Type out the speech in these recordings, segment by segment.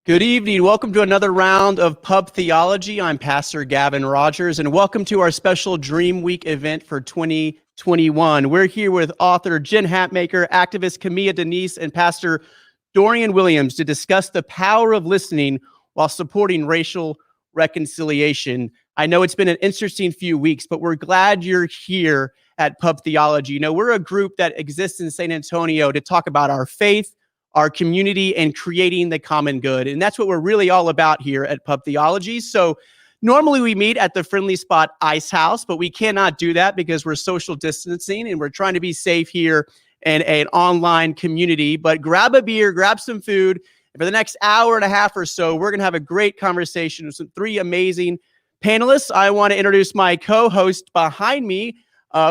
Good evening. Welcome to another round of Pub Theology. I'm Pastor Gavin Rogers, and welcome to our special DreamWeek event for 2021. We're here with author Jen Hatmaker, activist Kimiya Denise, and Pastor Dorian Williams to discuss the power of listening while supporting racial reconciliation. I know it's been an interesting few weeks, but we're glad you're here at Pub Theology. You know, we're a group that exists in San Antonio to talk about our faith, our community, and creating the common good. And that's what we're really all about here at Pub Theology. So normally we meet at the Friendly Spot Ice House, but we cannot do that because we're social distancing and we're trying to be safe here in an online community. But grab a beer, grab some food. And for the next hour and a half or so, we're going to have a great conversation with some three amazing panelists. I want to introduce my co-host behind me.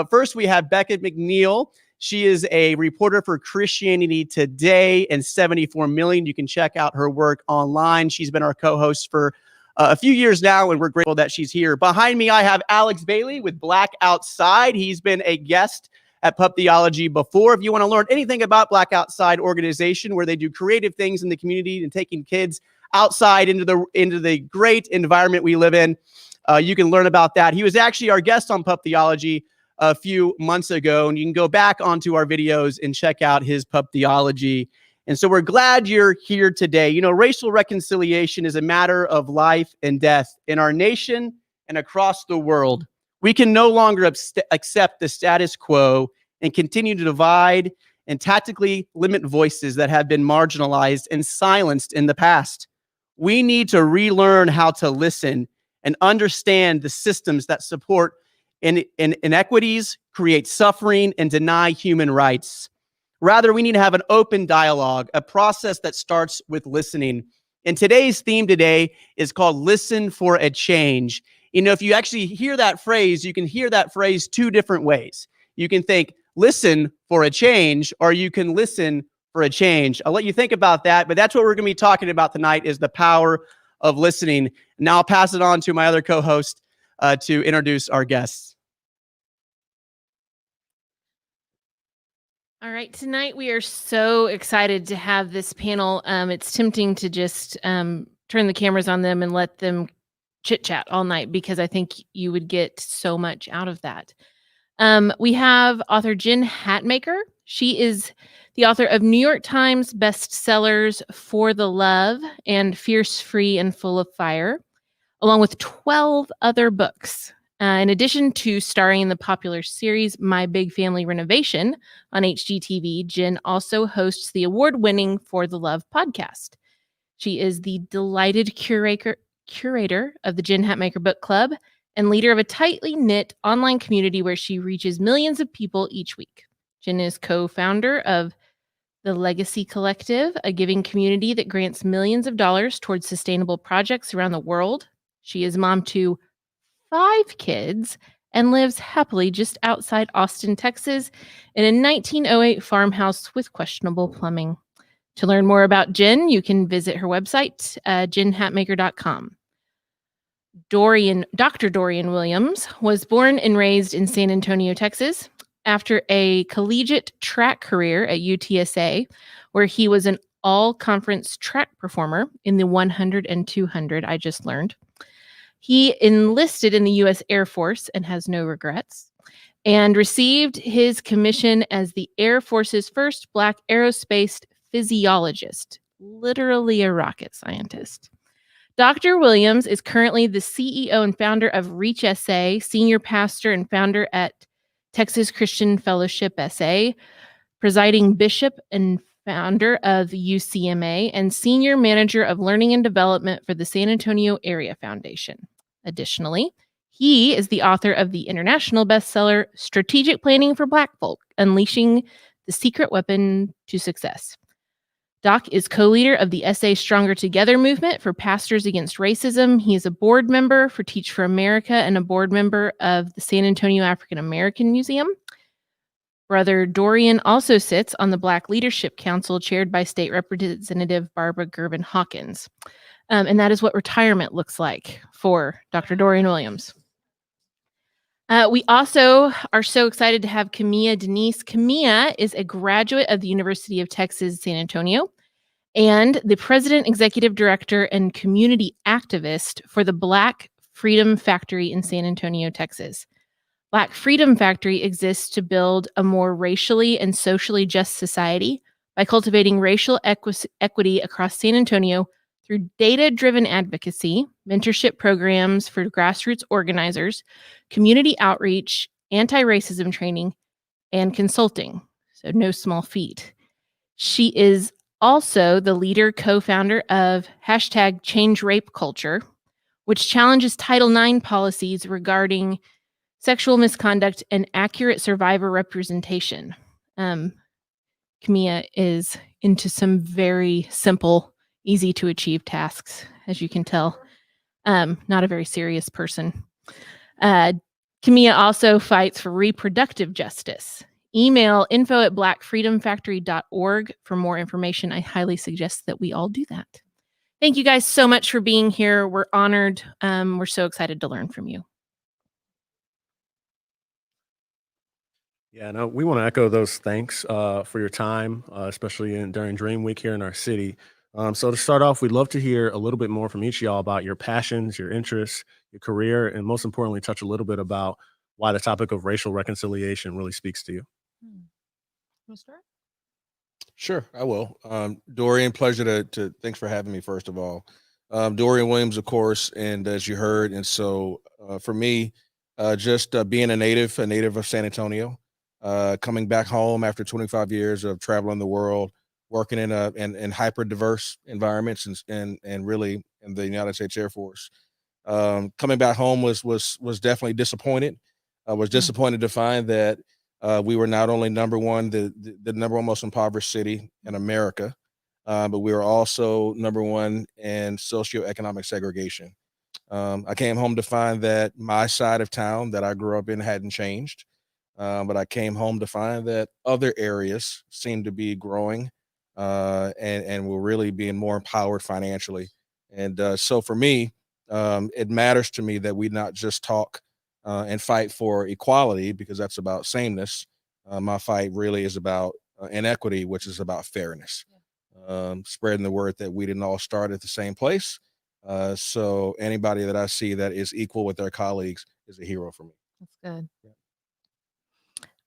First, we have Bekah McNeel. She is a reporter for Christianity Today and 74 Million. You can check out her work online. She's been our co-host for a few years now, and we're grateful that she's here. Behind me, I have Alex Bailey with Black Outside. He's been a guest at Pub Theology before. If you want to learn anything about Black Outside organization, where they do creative things in the community and taking kids outside into the great environment we live in, you can learn about that. He was actually our guest on Pub Theology a few months ago, and you can go back onto our videos and check out his Pub Theology. And so we're glad you're here today. You know, racial reconciliation is a matter of life and death in our nation and across the world. We can no longer accept the status quo and continue to divide and tactically limit voices that have been marginalized and silenced in the past. We need to relearn how to listen and understand the systems that support inequities, create suffering, and deny human rights. Rather, we need to have an open dialogue, a process that starts with listening. And today's theme today is called Listen for a Change. You know, if you actually hear that phrase, you can hear that phrase two different ways. You can think, listen for a change, or you can listen for a change. I'll let you think about that, but that's what we're going to be talking about tonight is the power of listening. Now I'll pass it on to my other co-host to introduce our guests. All right, tonight we are so excited to have this panel. It's tempting to just turn the cameras on them and let them chit-chat all night because I think you would get so much out of that. We have author Jen Hatmaker. She is the author of New York Times bestsellers For the Love and Fierce, Free, and Full of Fire, along with 12 other books. In addition to starring in the popular series My Big Family Renovation on HGTV, Jen also hosts the award-winning For the Love podcast. She is the delighted curator of the Jen Hatmaker Book Club and leader of a tightly knit online community where she reaches millions of people each week. Jen is co-founder of the Legacy Collective, a giving community that grants millions of dollars towards sustainable projects around the world. She is mom to 5 kids and lives happily just outside Austin, Texas, in a 1908 farmhouse with questionable plumbing. To learn more about Jen, you can visit her website, jenhatmaker.com. Dr. Dorian Williams was born and raised in San Antonio, Texas. After a collegiate track career at UTSA, where he was an all-conference track performer in the 100 and 200, I just learned. He enlisted in the U.S. Air Force and has no regrets, and received his commission as the Air Force's first Black aerospace physiologist, literally a rocket scientist. Dr. Williams is currently the CEO and founder of Reach SA, senior pastor and founder at Texas Christian Fellowship SA, presiding bishop and founder of UCMA, and senior manager of learning and development for the San Antonio Area Foundation. Additionally, he is the author of the international bestseller Strategic Planning for Black Folk, Unleashing the Secret Weapon to Success. Doc is co-leader of the SA Stronger Together movement for Pastors Against Racism. He is a board member for Teach for America and a board member of the San Antonio African American Museum. Brother Dorian also sits on the Black Leadership Council chaired by State Representative Barbara Gervin Hawkins. And that is what retirement looks like for Dr. Dorian Williams. We also are so excited to have Kimiya Denise. Kimiya is a graduate of the University of Texas, San Antonio, and the president, executive director, and community activist for the Black Freedom Factory in San Antonio, Texas. Black Freedom Factory exists to build a more racially and socially just society by cultivating racial equity across San Antonio through data-driven advocacy, mentorship programs for grassroots organizers, community outreach, anti-racism training, and consulting. So no small feat. She is also the leader, co-founder of #ChangeRapeCulture, which challenges Title IX policies regarding sexual misconduct and accurate survivor representation. Kimiya is into some very simple, easy to achieve tasks, as you can tell. Not a very serious person. Kimiya also fights for reproductive justice. Email info@blackfreedomfactory.org for more information. I highly suggest that we all do that. Thank you guys so much for being here. We're honored. We're so excited to learn from you. Yeah, no, we want to echo those thanks for your time, especially during Dream Week here in our city. So to start off, we'd love to hear a little bit more from each of y'all about your passions, your interests, your career, and most importantly, touch a little bit about why the topic of racial reconciliation really speaks to you. Want to start? Sure, I will. Dorian, pleasure to thanks for having me, first of all. Dorian Williams, of course, and as you heard, and so for me, just being a native of San Antonio, coming back home after 25 years of traveling the world, working in hyper diverse environments and really in the United States Air Force. Coming back home was definitely disappointed. I was disappointed to find that we were not only number one, the number one most impoverished city in America, but we were also number one in socioeconomic segregation. I came home to find that my side of town that I grew up in hadn't changed, but I came home to find that other areas seemed to be growing and were really being more empowered financially. And so for me, it matters to me that we not just talk and fight for equality, because that's about sameness. My fight really is about inequity, which is about fairness. Spreading the word that we didn't all start at the same place. So anybody that I see that is equal with their colleagues is a hero for me. That's good. Yeah.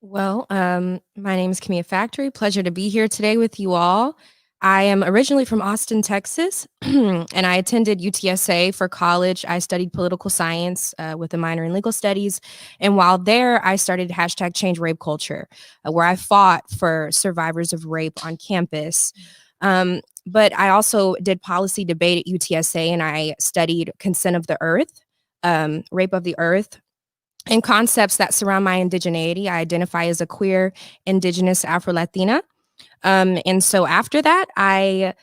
Well, my name is Kimiya Factory. Pleasure to be here today with you all. I am originally from Austin, Texas, and I attended UTSA for college. I studied political science with a minor in legal studies. And while there, I started #ChangeRapeCulture, where I fought for survivors of rape on campus. But I also did policy debate at UTSA, and I studied consent of the earth, rape of the earth, and concepts that surround my indigeneity. I identify as a queer, indigenous, Afro-Latina. And so after that, I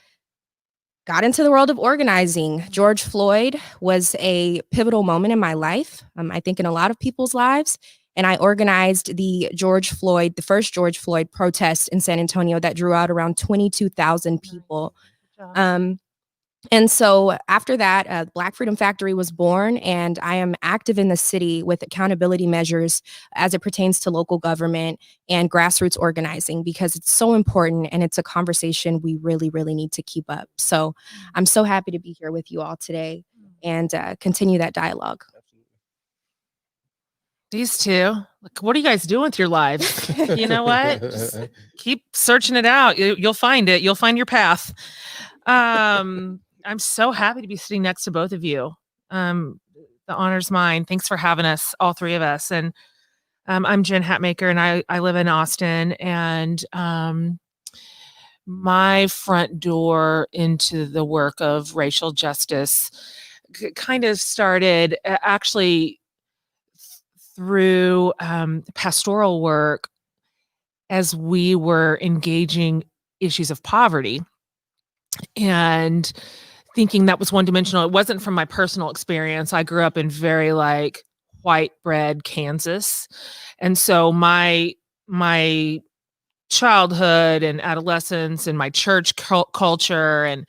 got into the world of organizing. George Floyd was a pivotal moment in my life, I think in a lot of people's lives. And I organized the first George Floyd protest in San Antonio that drew out around 22,000 people. And so after that, Black Freedom Factory was born, and I am active in the city with accountability measures as it pertains to local government and grassroots organizing, because it's so important and it's a conversation we really, really need to keep up. So I'm so happy to be here with you all today and continue that dialogue. These two, like, what are you guys doing with your lives? You know what? Just keep searching it out. You'll find it. You'll find your path. I'm so happy to be sitting next to both of you. The honor's mine. Thanks for having us, all three of us. And I'm Jen Hatmaker, and I live in Austin. And my front door into the work of racial justice kind of started actually through pastoral work as we were engaging issues of poverty and thinking that was one-dimensional. It wasn't from my personal experience. I grew up in very white bread Kansas. And so my childhood and adolescence and my church culture and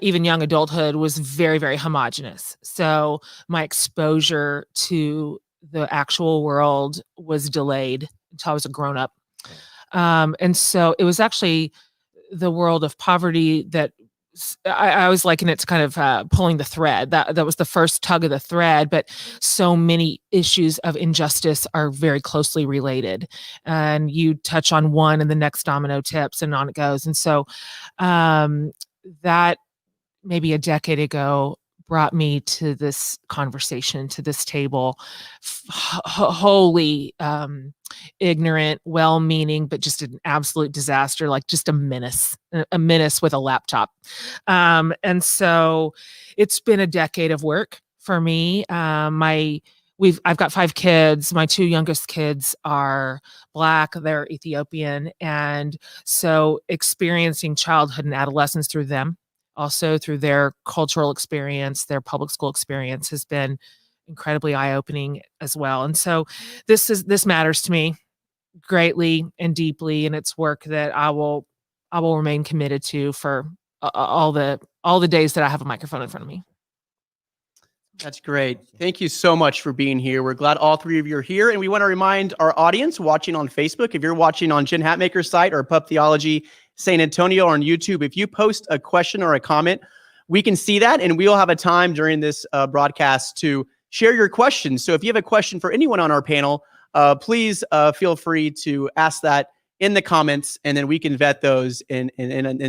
even young adulthood was very, very homogenous. So my exposure to the actual world was delayed until I was a grown-up. And so it was actually the world of poverty that I always liken it to kind of pulling the thread. That was the first tug of the thread, but so many issues of injustice are very closely related. And you touch on one and the next domino tips and on it goes. And so that maybe a decade ago brought me to this conversation, to this table, wholly ignorant, well-meaning, but just an absolute disaster, like just a menace with a laptop. And so it's been a decade of work for me. I've got 5 kids. My 2 youngest kids are Black, they're Ethiopian. And so experiencing childhood and adolescence through them, also through their cultural experience, their public school experience, has been incredibly eye-opening as well. And so this matters to me greatly and deeply, and it's work that I will remain committed to for all the days that I have a microphone in front of me. That's great. Thank you so much for being here. We're glad all 3 of you are here. And we want to remind our audience watching on Facebook, if you're watching on Jen Hatmaker's site or Pub Theology San Antonio or on YouTube, if you post a question or a comment, we can see that. And we'll have a time during this broadcast to share your questions. So if you have a question for anyone on our panel, please feel free to ask that in the comments, and then we can vet those in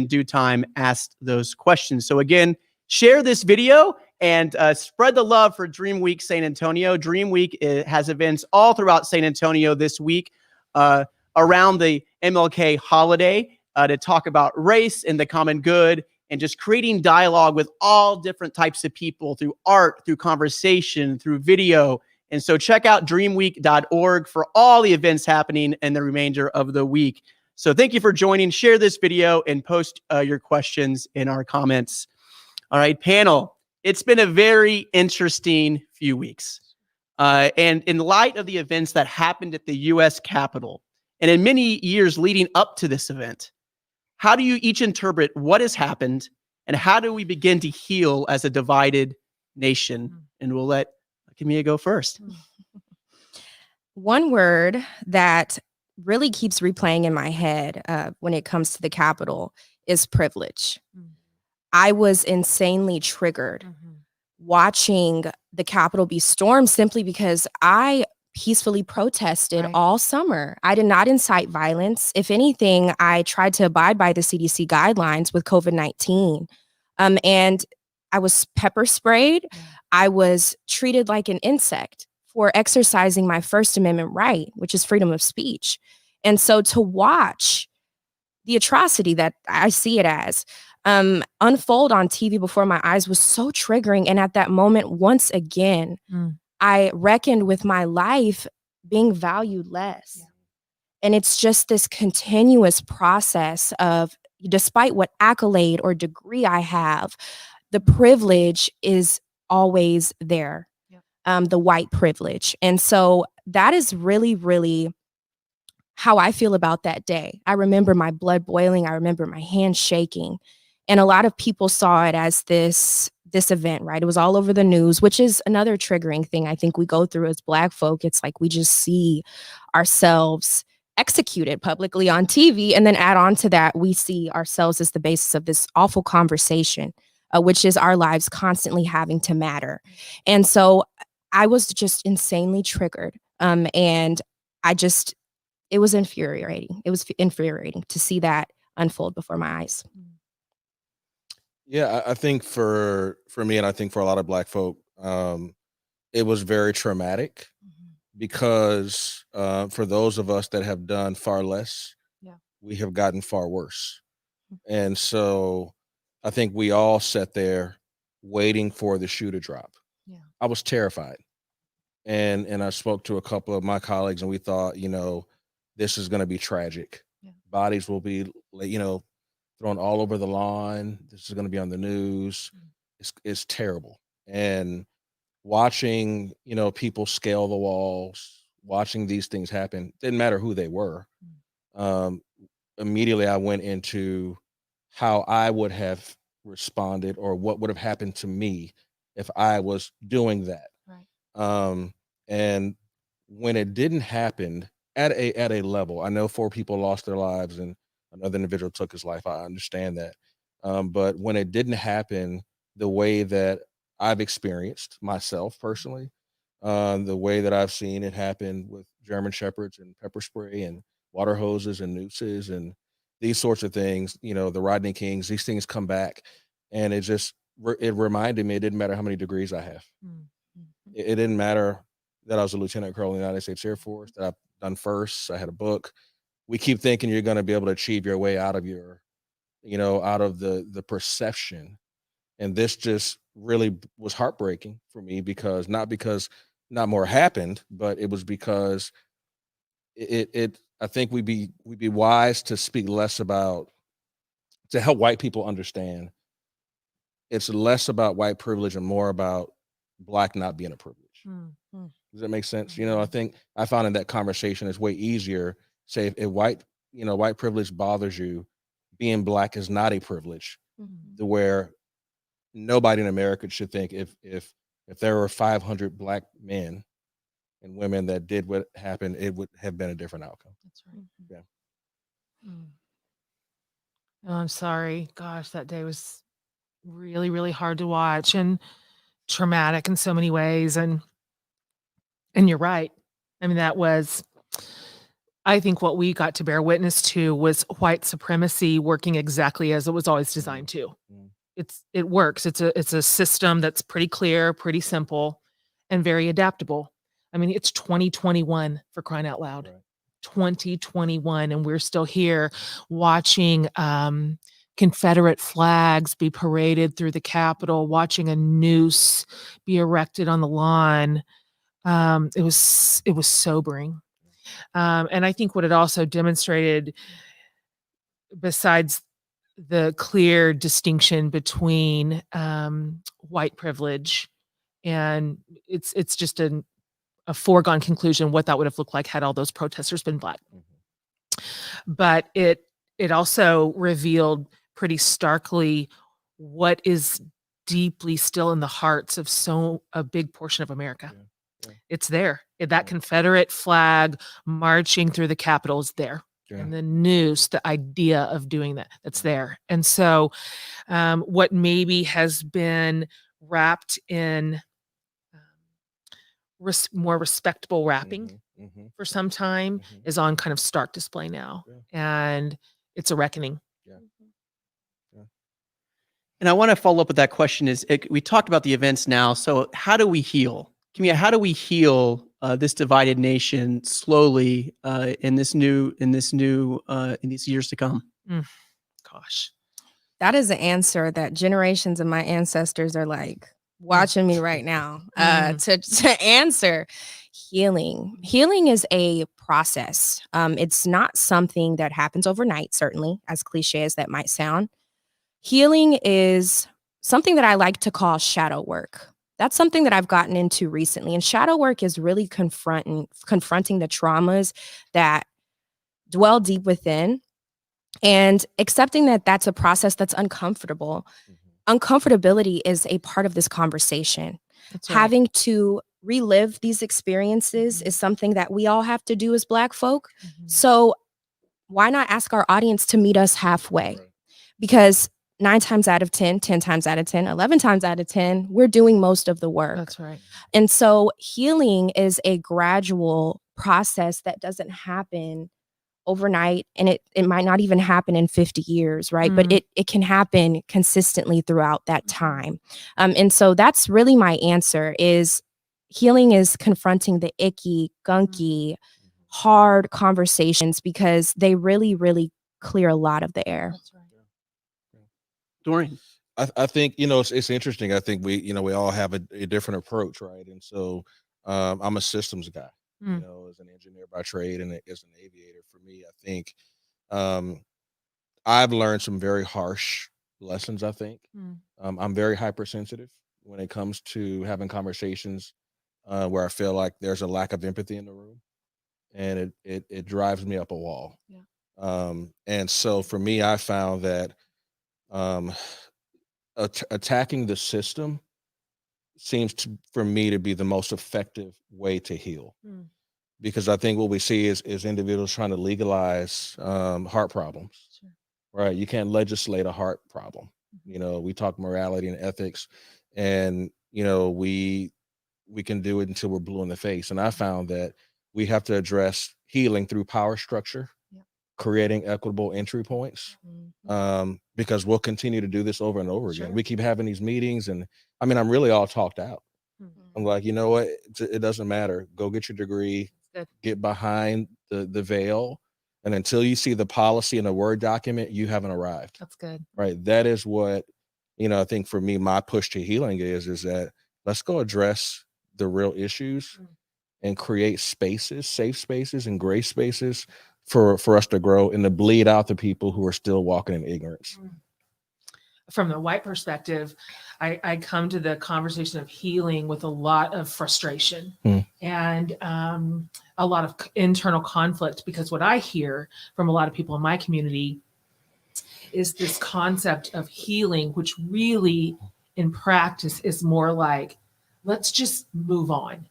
due time, ask those questions. So again, share this video and spread the love for DreamWeek San Antonio. DreamWeek has events all throughout San Antonio this week around the MLK holiday to talk about race and the common good and just creating dialogue with all different types of people through art, through conversation, through video. And so check out dreamweek.org for all the events happening in the remainder of the week. So thank you for joining. Share this video and post your questions in our comments. All right, panel. It's been a very interesting few weeks. And in light of the events that happened at the U.S. Capitol, and in many years leading up to this event, how do you each interpret what has happened, and how do we begin to heal as a divided nation? And we'll let Kimiya go first. One word that really keeps replaying in my head when it comes to the Capitol is privilege. I was insanely triggered watching the Capitol be stormed simply because I peacefully protested all summer. I did not incite violence. If anything, I tried to abide by the CDC guidelines with COVID-19. And I was pepper sprayed. I was treated like an insect for exercising my First Amendment right, which is freedom of speech. And so to watch the atrocity that I see it as unfold on TV before my eyes was so triggering. And at that moment, once again, I reckoned with my life being valued less. And it's just this continuous process of, despite what accolade or degree I have, the privilege is always there, the white privilege. And so that is really, really how I feel about that day. I remember my blood boiling. I remember my hands shaking. And a lot of people saw it as this event, right? It was all over the news, which is another triggering thing I think we go through as Black folk. It's like we just see ourselves executed publicly on TV. And then add on to that, we see ourselves as the basis of this awful conversation, which is our lives constantly having to matter. And so I was just insanely triggered. And it was infuriating. It was infuriating to see that unfold before my eyes. Yeah, I think for me, and I think for a lot of Black folk, it was very traumatic because for those of us that have done far less, we have gotten far worse. And so I think we all sat there waiting for the shoe to drop. I was terrified. And I spoke to a couple of my colleagues, and we thought, this is going to be tragic. Bodies will be, thrown all over the lawn. This is going to be on the news. It's terrible. And watching, people scale the walls, watching these things happen, didn't matter who they were. Immediately I went into how I would have responded or what would have happened to me if I was doing that. And when it didn't happen at a level, I know 4 people lost their lives and another individual took his life. I understand that. But when it didn't happen the way that I've experienced myself personally, the way that I've seen it happen with German Shepherds and pepper spray and water hoses and nooses and these sorts of things, the Rodney Kings, these things come back. And it reminded me, it didn't matter how many degrees I have. It didn't matter that I was a lieutenant colonel in the United States Air Force, that I've done firsts, I had a book. We keep thinking you're going to be able to achieve your way out of out of the perception. And this just really was heartbreaking for me because not more happened, but it was because I think we'd be wise to speak less about, to help white people understand it's less about white privilege and more about Black not being a privilege. Does that make sense? I think I found in that conversation it's way easier. Say if white privilege bothers you, being Black is not a privilege. To where nobody in America should think if there were 500 Black men and women that did what happened, it would have been a different outcome. That's right. Yeah. Oh, I'm sorry. Gosh, that day was really, really hard to watch and traumatic in so many ways. And you're right. I mean, I think what we got to bear witness to was white supremacy working exactly as it was always designed to. It works. It's a system that's pretty clear, pretty simple, and very adaptable. I mean, it's 2021 for crying out loud. Right. 2021, and we're still here watching Confederate flags be paraded through the Capitol, watching a noose be erected on the lawn. It was sobering. And I think what it also demonstrated, besides the clear distinction between white privilege, and it's just a foregone conclusion what that would have looked like had all those protesters been Black. But it also revealed pretty starkly what is deeply still in the hearts of a big portion of America. Yeah. It's there. That Confederate flag marching through the Capitol is there. Yeah. And the noose, the idea of doing that's there. And so what maybe has been wrapped in more respectable wrapping for some time is on kind of stark display now. Yeah. And it's a reckoning. Yeah. And I want to follow up with that question we talked about the events now. So how do we heal? Kimiya, how do we heal this divided nation slowly in these years to come? Gosh. That is an answer that generations of my ancestors are like watching me right now to answer. Healing is a process. It's not something that happens overnight, certainly, as cliche as that might sound. Healing is something that I like to call shadow work. That's something that I've gotten into recently. And shadow work is really confronting the traumas that dwell deep within and accepting that that's a process that's uncomfortable. Uncomfortability is a part of this conversation. That's right. Having to relive these experiences is something that we all have to do as Black folk. So why not ask our audience to meet us halfway? Right. Because 9 times out of 10, 10 times out of 10, 11 times out of 10, we're doing most of the work. That's right. And so healing is a gradual process that doesn't happen overnight, and it might not even happen in 50 years, right? But it can happen consistently throughout that time. And so that's really my answer is healing is confronting the icky, gunky, hard conversations because they really, really clear a lot of the air. That's right. Dorian. I think, it's interesting. I think we all have a different approach, right? And so I'm a systems guy, as an engineer by trade and as an aviator. For me, I think I've learned some very harsh lessons, I think. I'm very hypersensitive when it comes to having conversations where I feel like there's a lack of empathy in the room, and it drives me up a wall. Yeah. And so for me, I found that attacking the system seems for me to be the most effective way to heal, because I think what we see is individuals trying to legalize heart problems. Sure. right? You can't legislate a heart problem. You know, we talk morality and ethics, and you know, we can do it until we're blue in the face. And I found that we have to address healing through power structure, creating equitable entry points, because we'll continue to do this over and over again. We keep having these meetings, and I mean, I'm really all talked out. I'm like, you know what? It doesn't matter. Go get your degree, get behind the veil. And until you see the policy in a Word document, you haven't arrived. That's good. Right. That is what, you know, I think for me, my push to healing is that let's go address the real issues and create spaces, safe spaces and gray spaces for us to grow and to bleed out the people who are still walking in ignorance. From the white perspective, I come to the conversation of healing with a lot of frustration and a lot of internal conflict, because what I hear from a lot of people in my community is this concept of healing, which really in practice is more like, let's just move on.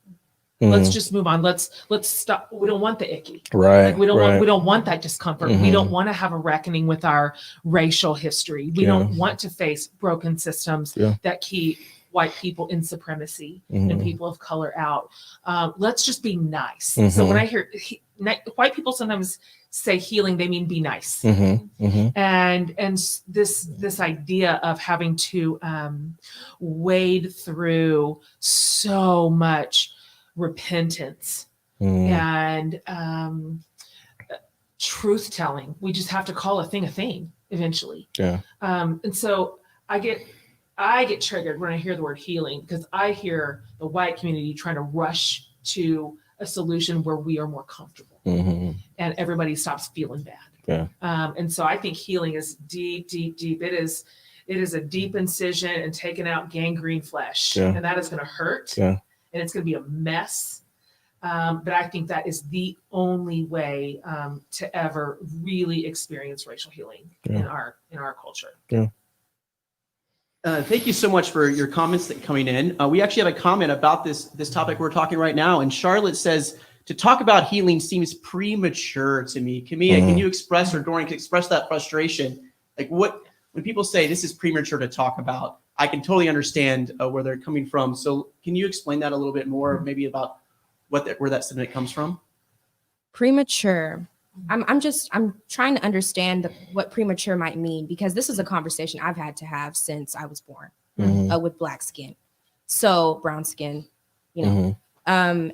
Let's just move on. Let's stop. We don't want the icky. Right. Like we don't want that discomfort. We don't want to have a reckoning with our racial history. We don't want to face broken systems that keep white people in supremacy and people of color out. Let's just be nice. So when I hear white people sometimes say healing, they mean be nice. And this idea of having to wade through so much repentance and truth telling. We just have to call a thing eventually. And so I get triggered when I hear the word healing, because I hear the white community trying to rush to a solution where we are more comfortable and everybody stops feeling bad. And so I think healing is deep. It is a deep incision and taking out gangrene flesh, and that is going to hurt. And it's going to be a mess. But I think that is the only way to ever really experience racial healing in our culture. Thank you so much for your comments that coming in. We actually have a comment about this topic we're talking right now. And Charlotte says, to talk about healing seems premature to me. Kimiya, can you express, or Dorian can express that frustration? Like when people say this is premature to talk about, I can totally understand where they're coming from. So can you explain that a little bit more, maybe about where that sentiment comes from? Premature. I'm trying to understand what premature might mean, because this is a conversation I've had to have since I was born with black skin. So brown skin, you know,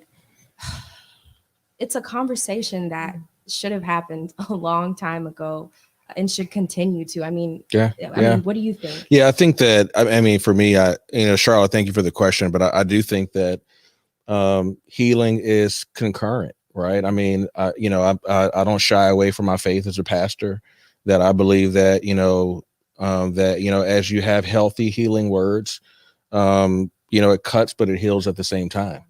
it's a conversation that should have happened a long time ago and should continue to. I mean, I mean, what do you think? Yeah, I think that, I mean, for me, Charlotte, thank you for the question, but I do think that healing is concurrent, right? I mean, I don't shy away from my faith as a pastor, that I believe that, as you have healthy healing words, it cuts, but it heals at the same time.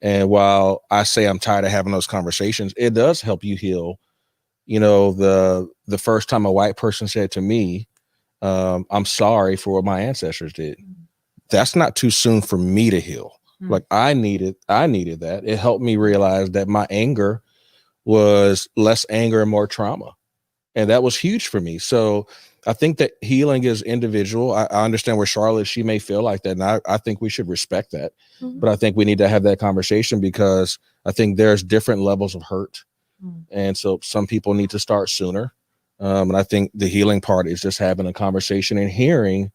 And while I say I'm tired of having those conversations, it does help you heal. The first time a white person said to me, I'm sorry for what my ancestors did. That's not too soon for me to heal. Like I needed that. It helped me realize that my anger was less anger and more trauma. And that was huge for me. So I think that healing is individual. I understand where Charlotte, she may feel like that. And I think we should respect that. But I think we need to have that conversation, because I think there's different levels of hurt. And so some people need to start sooner. And I think the healing part is just having a conversation and hearing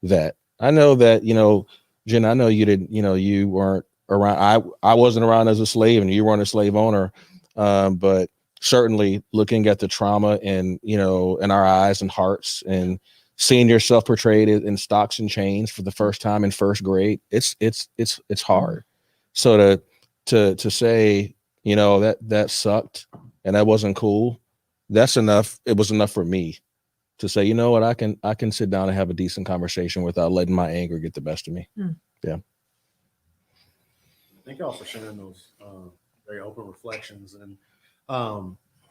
that. I know that, Jen, I know you didn't, you weren't around. I wasn't around as a slave, and you weren't a slave owner. But certainly looking at the trauma and, in our eyes and hearts, and seeing yourself portrayed in stocks and chains for the first time in first grade, it's hard. So to say, that sucked and that wasn't cool, that's enough. It was enough for me to say, you know what, I can sit down and have a decent conversation without letting my anger get the best of me. Yeah. Thank you all for sharing those very open reflections. And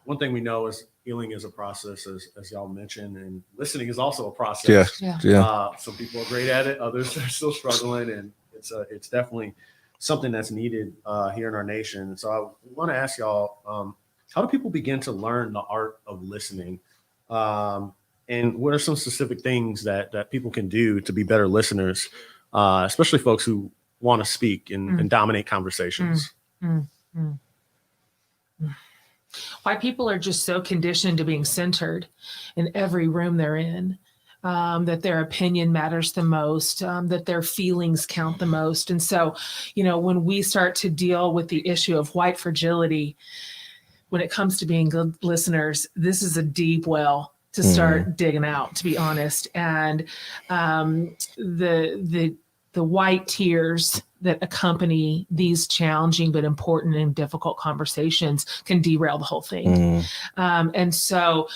one thing we know is healing is a process, as y'all mentioned, and listening is also a process. Some people are great at it, others are still struggling, and it's definitely something that's needed here in our nation. So I want to ask y'all, how do people begin to learn the art of listening? And what are some specific things that people can do to be better listeners, especially folks who want to speak and dominate conversations? White people are just so conditioned to being centered in every room they're in, that their opinion matters the most, that their feelings count the most. And so, when we start to deal with the issue of white fragility, when it comes to being good listeners, this is a deep well to start digging out, to be honest. And the white tears that accompany these challenging but important and difficult conversations can derail the whole thing. And so,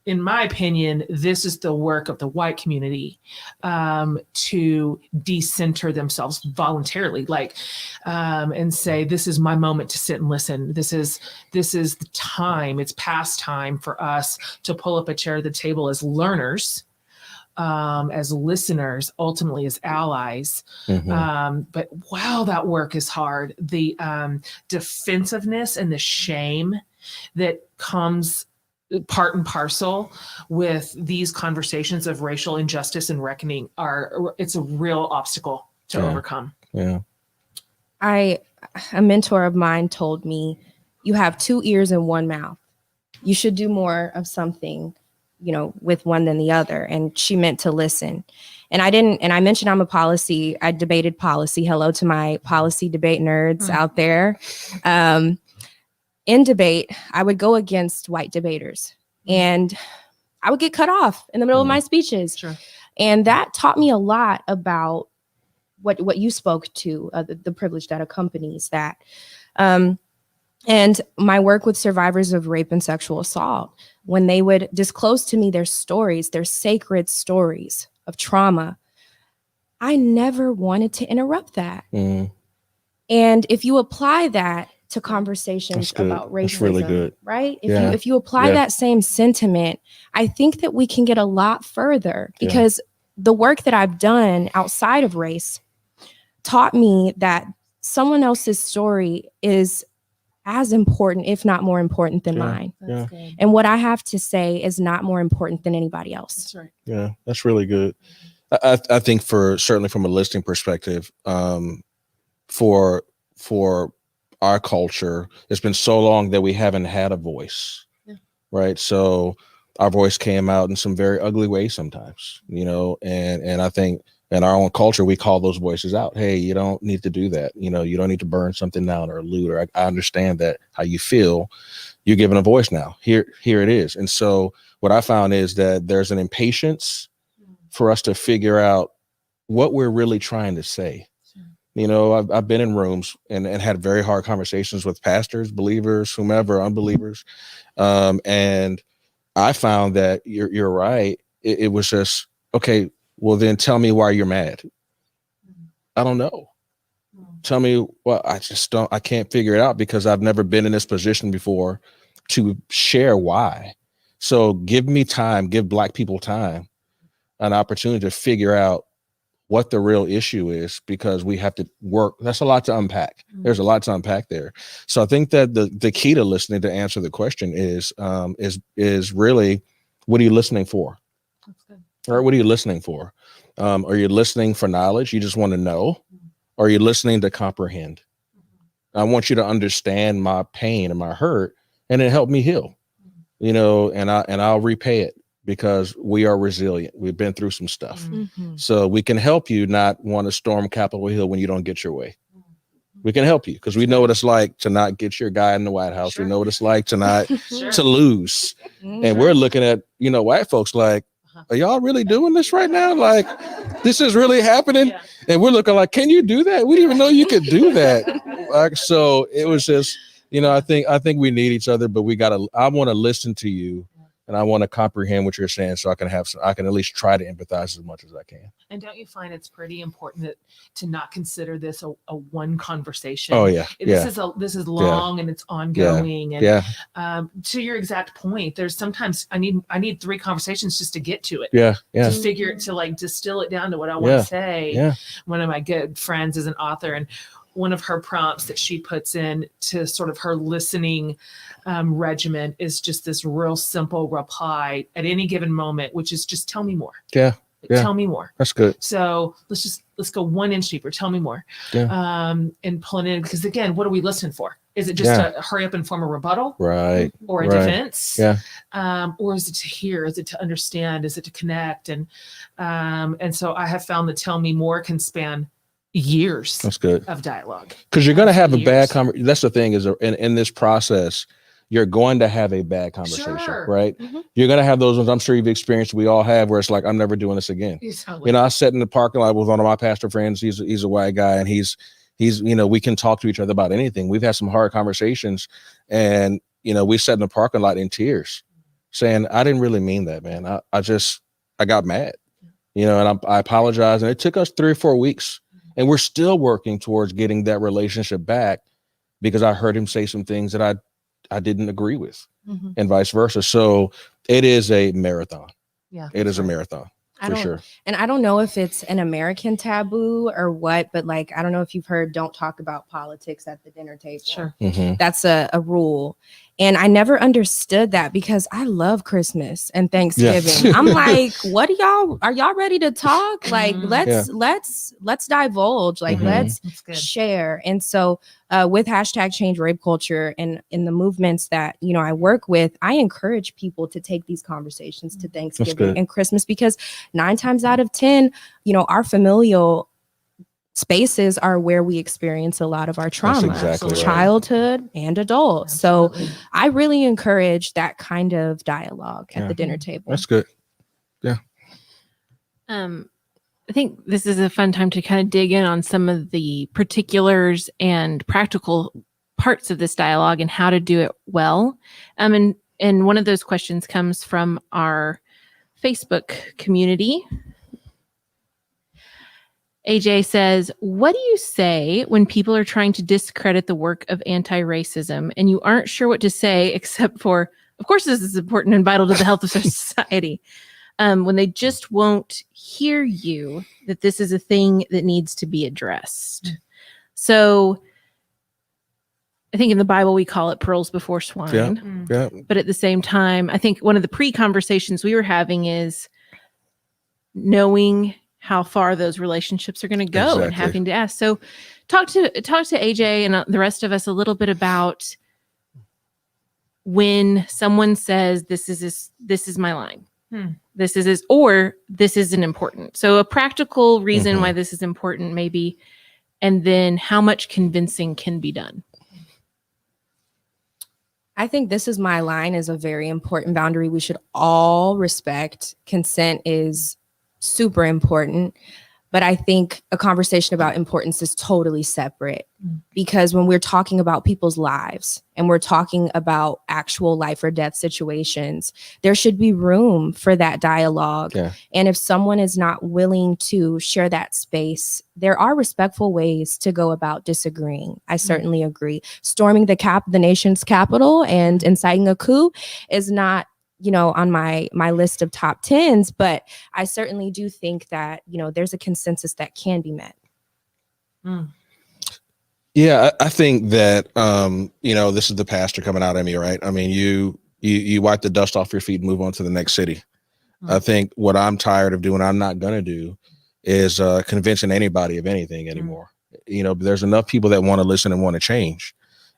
in my opinion, this is the work of the white community to decenter themselves voluntarily, and say, this is my moment to sit and listen. This is the time. It's past time for us to pull up a chair at the table as learners, as listeners, ultimately as allies. But wow, that work is hard. The defensiveness and the shame that comes part and parcel with these conversations of racial injustice and reckoning it's a real obstacle to overcome. A mentor of mine told me, you have 2 ears and 1 mouth. You should do more of something, with one than the other. And she meant to listen. And I mentioned I debated policy. Hello to my policy debate nerds out there. In debate, I would go against white debaters and I would get cut off in the middle of my speeches. Sure. And that taught me a lot about what you spoke to, the privilege that accompanies that. And my work with survivors of rape and sexual assault, when they would disclose to me their stories, their sacred stories of trauma, I never wanted to interrupt that. And if you apply that to conversations about racism, that's really good. Right? If you apply that same sentiment, I think that we can get a lot further, because the work that I've done outside of race taught me that someone else's story is as important, if not more important than mine. That's good. And what I have to say is not more important than anybody else. That's right. Yeah, that's really good. I think certainly from a listening perspective, for our culture, it's been so long that we haven't had a voice, right? So our voice came out in some very ugly ways sometimes, and I think in our own culture, we call those voices out. Hey, you don't need to do that. You don't need to burn something down or loot, or I understand that how you feel. You're given a voice now. Here it is. And so what I found is that there's an impatience for us to figure out what we're really trying to say. I've been in rooms and had very hard conversations with pastors, believers, whomever, unbelievers. And I found that you're right. It was just, okay, well, then tell me why you're mad. I don't know. Tell me, well, I can't figure it out because I've never been in this position before to share why. So give me time, give Black people time, an opportunity to figure out what the real issue is, because we have to work. That's a lot to unpack. There's a lot to unpack there. So I think that the key to listening, to answer the question, is really, what are you listening for? That's good. Or what are you listening for? Are you listening for knowledge? You just want to know? Or are you listening to comprehend? I want you to understand my pain and my hurt, and it helped me heal, and I'll repay it, because we are resilient. We've been through some stuff. So we can help you not want to storm Capitol Hill when you don't get your way. We can help you because we know what it's like to not get your guy in the White House. We know what it's like to not to lose. And we're looking at, white folks like, are y'all really doing this right now? Like, this is really happening. And we're looking like, can you do that? We didn't even know you could do that. So it was just, I think we need each other, but I want to listen to you. And I want to comprehend what you're saying, so I can at least try to empathize as much as I can. And don't you find it's pretty important to not consider this a one conversation? Oh yeah. This is long and it's ongoing. And to your exact point, there's sometimes I need 3 conversations just to get to it. To figure it, to distill it down to what I want to say. One of my good friends is an author, and one of her prompts that she puts in to sort of her listening regimen is just this real simple reply at any given moment, which is just tell me more. Yeah. Tell me more. That's good. So let's go 1 inch deeper. Tell me more. Yeah. And pulling in, because again, what are we listening for? Is it just to hurry up and form a rebuttal? Right. Or a defense? Yeah. Or is it to hear? Is it to understand? Is it to connect? And so I have found that tell me more can span years That's good. of dialogue. Because you're going to have a bad Years. conversation. That's the thing is in this process, you're going to have a bad conversation, Sure. right? Mhm. You're going to have those ones I'm sure you've experienced. We all have where it's like, I'm never doing this again. Totally. You know, I sat in the parking lot with one of my pastor friends. He's a white guy, and he's, you know, we can talk to each other about anything. We've had some hard conversations, and, you know, we sat in the parking lot in tears saying, I didn't really mean that, man. I got mad, you know, and I apologize. And it took us 3 or 4 weeks, and we're still working towards getting that relationship back because I heard him say some things that I didn't agree with, and vice versa. So it is a marathon. Yeah. It is a marathon. For sure. And I don't know if it's an American taboo or what, but like, I don't know if you've heard, don't talk about politics at the dinner table. Sure. That's a rule. And I never understood that because I love Christmas and Thanksgiving. I'm like, are y'all ready to talk? Like, let's divulge, like, let's share. And so with #change rape culture and in the movements that, you know, I work with, I encourage people to take these conversations to Thanksgiving and Christmas, because 9 times out of 10, you know, our familial spaces are where we experience a lot of our trauma, exactly right. childhood and adult. So I really encourage that kind of dialogue at the dinner table. That's good. Yeah. I think this is a fun time to kind of dig in on some of the particulars and practical parts of this dialogue and how to do it well. And one of those questions comes from our Facebook community. AJ says, what do you say when people are trying to discredit the work of anti-racism and you aren't sure what to say except for, of course, this is important and vital to the health of society, when they just won't hear you that this is a thing that needs to be addressed? So I think in the Bible, we call it pearls before swine. Yeah. But at the same time, I think one of the pre-conversations we were having is knowing how far those relationships are going to go and having to ask. So talk to AJ and the rest of us a little bit about when someone says, this is my line. This isn't important. So a practical reason why this is important maybe, and then how much convincing can be done. I think this is my line is a very important boundary we should all respect. Consent is super important, but I think a conversation about importance is totally separate, because when we're talking about people's lives and we're talking about actual life or death situations, there should be room for that dialogue. And if someone is not willing to share that space, there are respectful ways to go about disagreeing. I certainly agree. Storming the nation's capital and inciting a coup is not, you know, on my list of top 10s, but I certainly do think that, you know, there's a consensus that can be met. Yeah, I think that, you know, this is the pastor coming out at me, right? I mean, you wipe the dust off your feet and move on to the next city. I think what I'm tired of doing, I'm not going to do, is convincing anybody of anything anymore. You know, there's enough people that want to listen and want to change.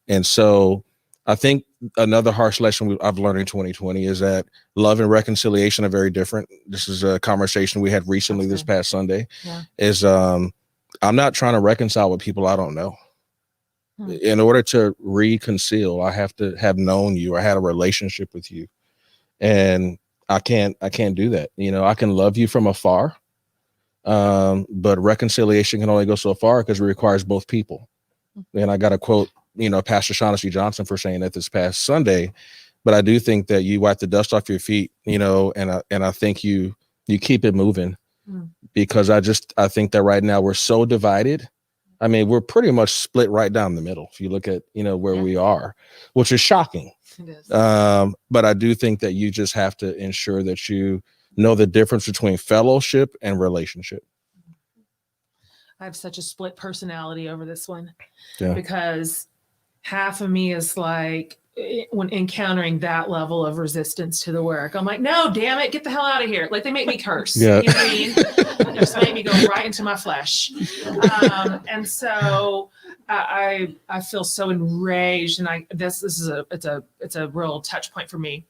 And so I think another harsh lesson I've learned in 2020 is that love and reconciliation are very different. This is a conversation we had recently this past Sunday. Is I'm not trying to reconcile with people I don't know. In order to reconcile, I have to have known you or had a relationship with you, and I can't do that. You know, I can love you from afar, but reconciliation can only go so far because it requires both people. And I got to quote, you know, Pastor Shaughnessy Johnson for saying that this past Sunday, but I do think that you wipe the dust off your feet, you know, and I think you keep it moving, because I think that right now we're so divided. I mean, we're pretty much split right down the middle. If you look at, you know, where we are, which is shocking. It is. But I do think that you just have to ensure that you know the difference between fellowship and relationship. I have such a split personality over this one Yeah. because half of me is like, when encountering that level of resistance to the work, I'm like, no, damn it, get the hell out of here. Like they make me curse. Yeah. You know what I mean? They just make me go right into my flesh. And so I feel so enraged, and it's a real touch point for me.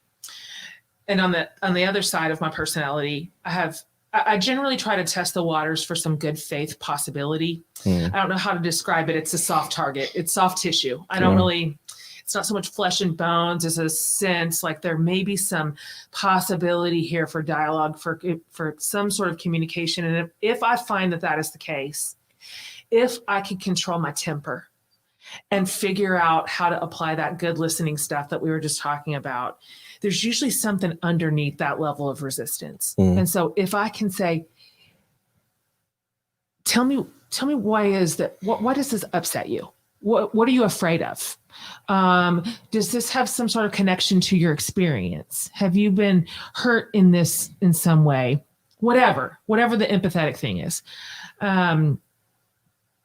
And on the other side of my personality, I generally try to test the waters for some good faith possibility. I don't know how to describe it. It's a soft target. It's soft tissue. It's not so much flesh and bones as a sense like there may be some possibility here for dialogue, for some sort of communication. And if I find that is the case, if I can control my temper and figure out how to apply that good listening stuff that we were just talking about, there's usually something underneath that level of resistance. And so if I can say, tell me why is that? Why does this upset you? What are you afraid of? Does this have some sort of connection to your experience? Have you been hurt in this in some way? Whatever the empathetic thing is. I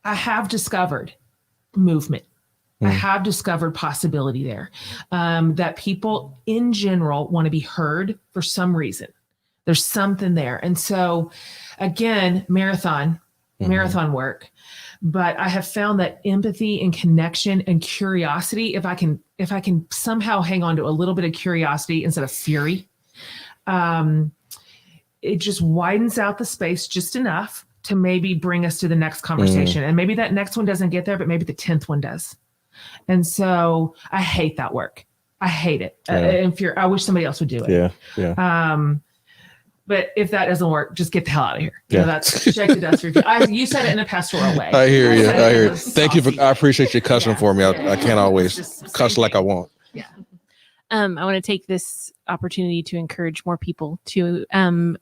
have discovered movement. I have discovered possibility there, that people in general want to be heard for some reason. There's something there. And so again, marathon work. But I have found that empathy and connection and curiosity, if I can somehow hang on to a little bit of curiosity instead of fury, it just widens out the space just enough to maybe bring us to the next conversation. And maybe that next one doesn't get there, but maybe the 10th one does. And so I hate that work. I hate it. I wish somebody else would do it. Yeah. But if that doesn't work, just get the hell out of here. You know, that's shake the dust. You said it in a pastoral way. I hear you. Thank you I appreciate you cussing for me. I can't always cuss like I want. Yeah. I want to take this opportunity to encourage more people to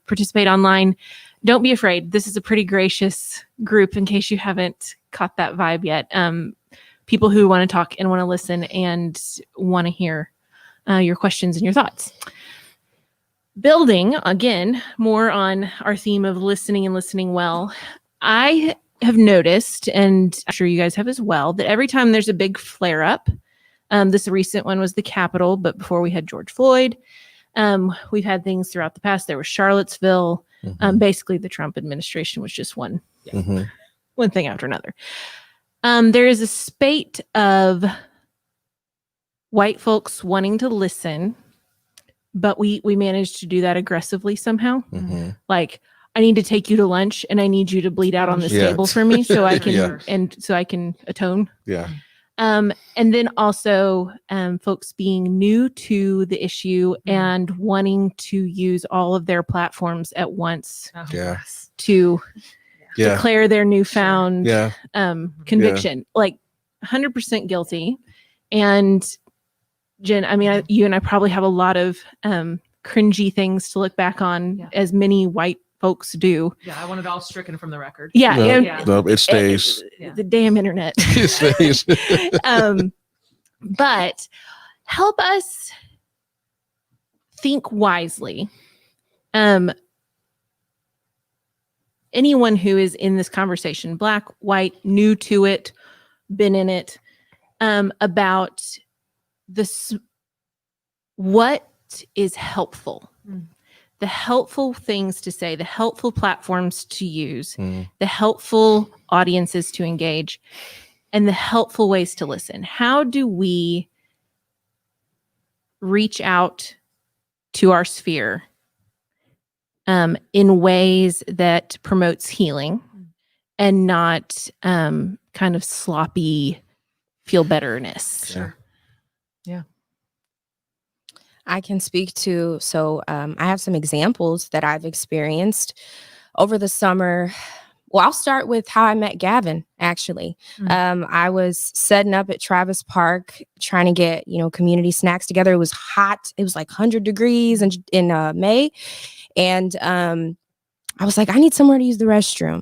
participate online. Don't be afraid. This is a pretty gracious group, in case you haven't caught that vibe yet. People who want to talk and want to listen and want to hear your questions and your thoughts. Building, again, more on our theme of listening and listening well, I have noticed, and I'm sure you guys have as well, that every time there's a big flare-up, this recent one was the Capitol, but before we had George Floyd, we've had things throughout the past. There was Charlottesville. Basically, the Trump administration was just one thing after another. There is a spate of white folks wanting to listen, but we managed to do that aggressively somehow. Like, I need to take you to lunch and I need you to bleed out on this table for me so I can and so I can atone. And then also folks being new to the issue and wanting to use all of their platforms at once to declare their newfound conviction. Like 100% guilty. And Jen, I mean, you and I probably have a lot of cringy things to look back on, as many white folks do. Yeah, I want it all stricken from the record. No, it stays. The damn internet. It stays. But help us think wisely. Anyone who is in this conversation, black, white, new to it, been in it, about this, what is helpful, the helpful things to say, the helpful platforms to use, the helpful audiences to engage, and the helpful ways to listen. How do we reach out to our sphere in ways that promotes healing and not kind of sloppy feel betterness? I can speak to, I have some examples that I've experienced over the summer. Well, I'll start with how I met Gavin, actually. I was setting up at Travis Park trying to get, community snacks together. It was hot. It was like 100 degrees in May. And I was like, I need somewhere to use the restroom.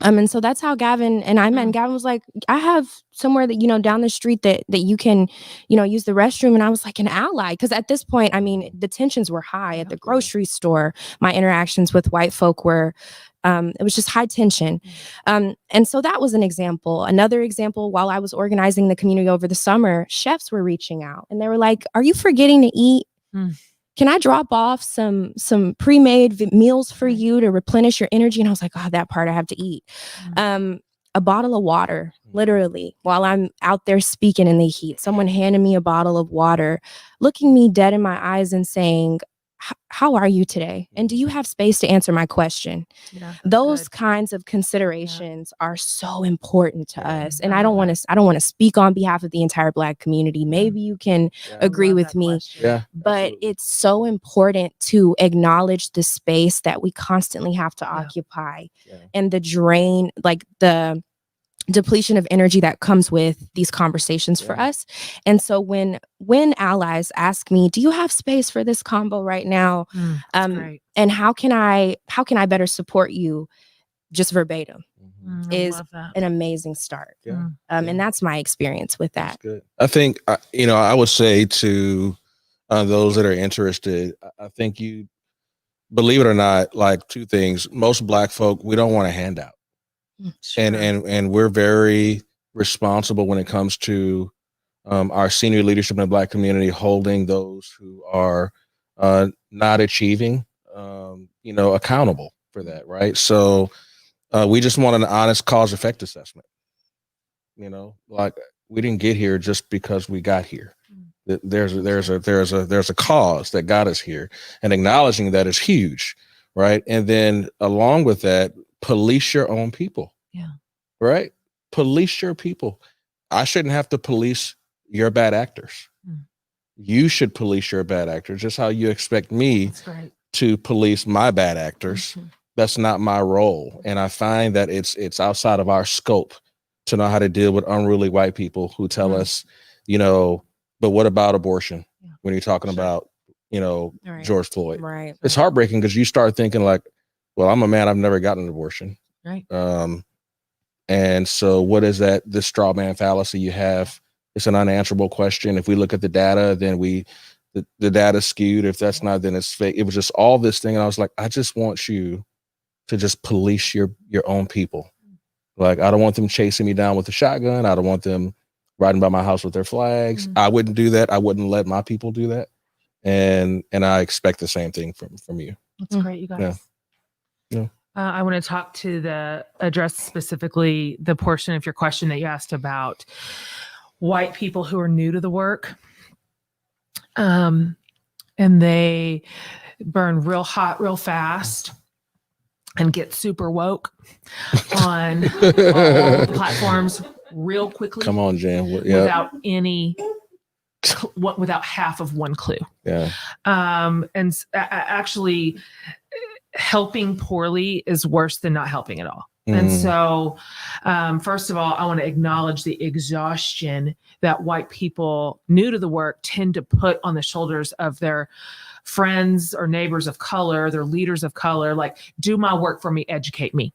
And so that's how Gavin and I met. And Gavin was like, I have somewhere that, down the street that you can, use the restroom. And I was like an ally. Because at this point, I mean, the tensions were high at the grocery store. My interactions with white folk were It was just high tension. And so that was an example. Another example, while I was organizing the community over the summer, chefs were reaching out and they were like, are you forgetting to eat? Can I drop off some pre-made meals for you to replenish your energy? And I was like, oh, that part I have to eat. A bottle of water, literally, while I'm out there speaking in the heat, someone handed me a bottle of water, looking me dead in my eyes and saying, how are you today? And do you have space to answer my question? Those kinds of considerations are so important to us. And I don't want to speak on behalf of the entire Black community. Maybe you can agree with me. But it's so important to acknowledge the space that we constantly have to occupy and the drain, like the depletion of energy that comes with these conversations for us. And so when allies ask me, do you have space for this combo right now? And how can I better support you, just verbatim is an amazing start. And that's my experience with that. Good. I think, I would say to those that are interested, I think you, believe it or not, like two things. Most Black folk, we don't want a handout. And we're very responsible when it comes to our senior leadership in the Black community, holding those who are not achieving, accountable for that, right? So we just want an honest cause-effect assessment. Like we didn't get here just because we got here. There's a cause that got us here, and acknowledging that is huge, right? And then along with that, police your own people. Right? Police your people. I shouldn't have to police your bad actors. You should police your bad actors, just how you expect me to police my bad actors. That's not my role. And I find that it's outside of our scope to know how to deal with unruly white people who tell us, but what about abortion? When you're talking about, George Floyd. Right. It's heartbreaking because you start thinking like, well, I'm a man, I've never gotten an abortion. Right. And so what is that? This straw man fallacy you have? It's an unanswerable question. If we look at the data, then the data's skewed. If that's not, then it's fake. It was just all this thing. And I was like, I just want you to just police your own people. Like, I don't want them chasing me down with a shotgun. I don't want them riding by my house with their flags. I wouldn't do that. I wouldn't let my people do that. And I expect the same thing from you. That's great, you guys. Yeah. I want to address specifically the portion of your question that you asked about white people who are new to the work. And they burn real hot, real fast and get super woke on all the platforms real quickly. Come on, Jan. Without half of one clue. Yeah. And actually, helping poorly is worse than not helping at all. And so, first of all, I want to acknowledge the exhaustion that white people new to the work tend to put on the shoulders of their friends or neighbors of color, their leaders of color, like, do my work for me, educate me,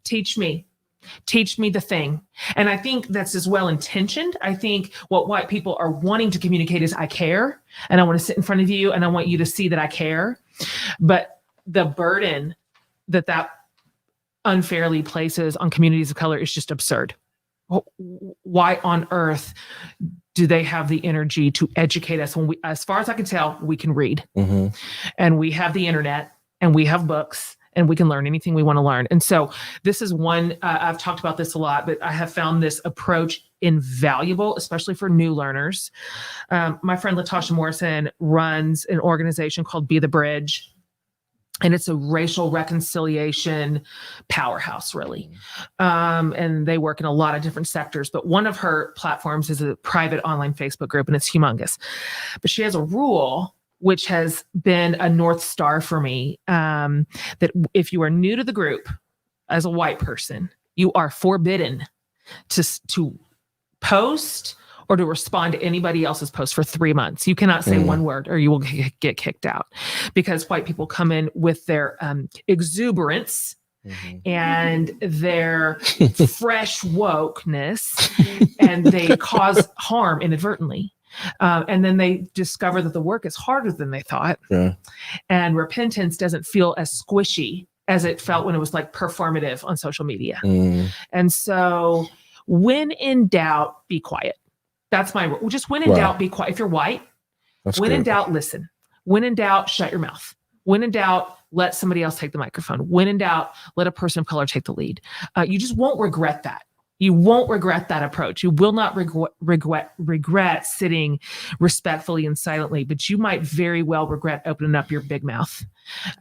teach me the thing. And I think that's as well intentioned. I think what white people are wanting to communicate is I care, and I want to sit in front of you and I want you to see that I care. But the burden that unfairly places on communities of color is just absurd. Why on earth do they have the energy to educate us when as far as I can tell, we can read and we have the internet and we have books and we can learn anything we want to learn. And so this is one, I've talked about this a lot, but I have found this approach invaluable, especially for new learners. My friend Latasha Morrison runs an organization called Be the Bridge. And it's a racial reconciliation powerhouse, really. And they work in a lot of different sectors. But one of her platforms is a private online Facebook group, and it's humongous. But she has a rule, which has been a North Star for me, that if you are new to the group as a white person, you are forbidden to post or to respond to anybody else's post for 3 months. You cannot say one word or you will get kicked out, because white people come in with their exuberance and their fresh wokeness, and they cause harm inadvertently. And then they discover that the work is harder than they thought. And repentance doesn't feel as squishy as it felt when it was like performative on social media. Mm. And so when in doubt, be quiet. That's my rule. Just when in Wow. doubt, be quiet. If you're white, That's when in good. doubt, listen. When in doubt, shut your mouth. When in doubt, let somebody else take the microphone. When in doubt, let a person of color take the lead. You just won't regret that. You won't regret that approach. You will not regret sitting respectfully and silently, but you might very well regret opening up your big mouth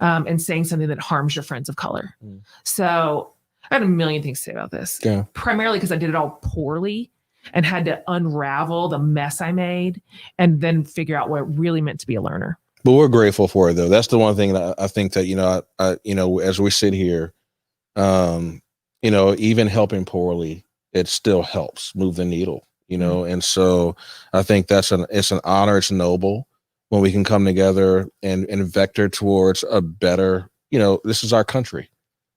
and saying something that harms your friends of color. Mm. So I have a million things to say about this. Yeah. Primarily because I did it all poorly and had to unravel the mess I made and then figure out what it really meant to be a learner. But we're grateful for it, though. That's the one thing that I think that, as we sit here, even helping poorly, it still helps move the needle, And so I think it's an honor. It's noble when we can come together and vector towards a better, this is our country,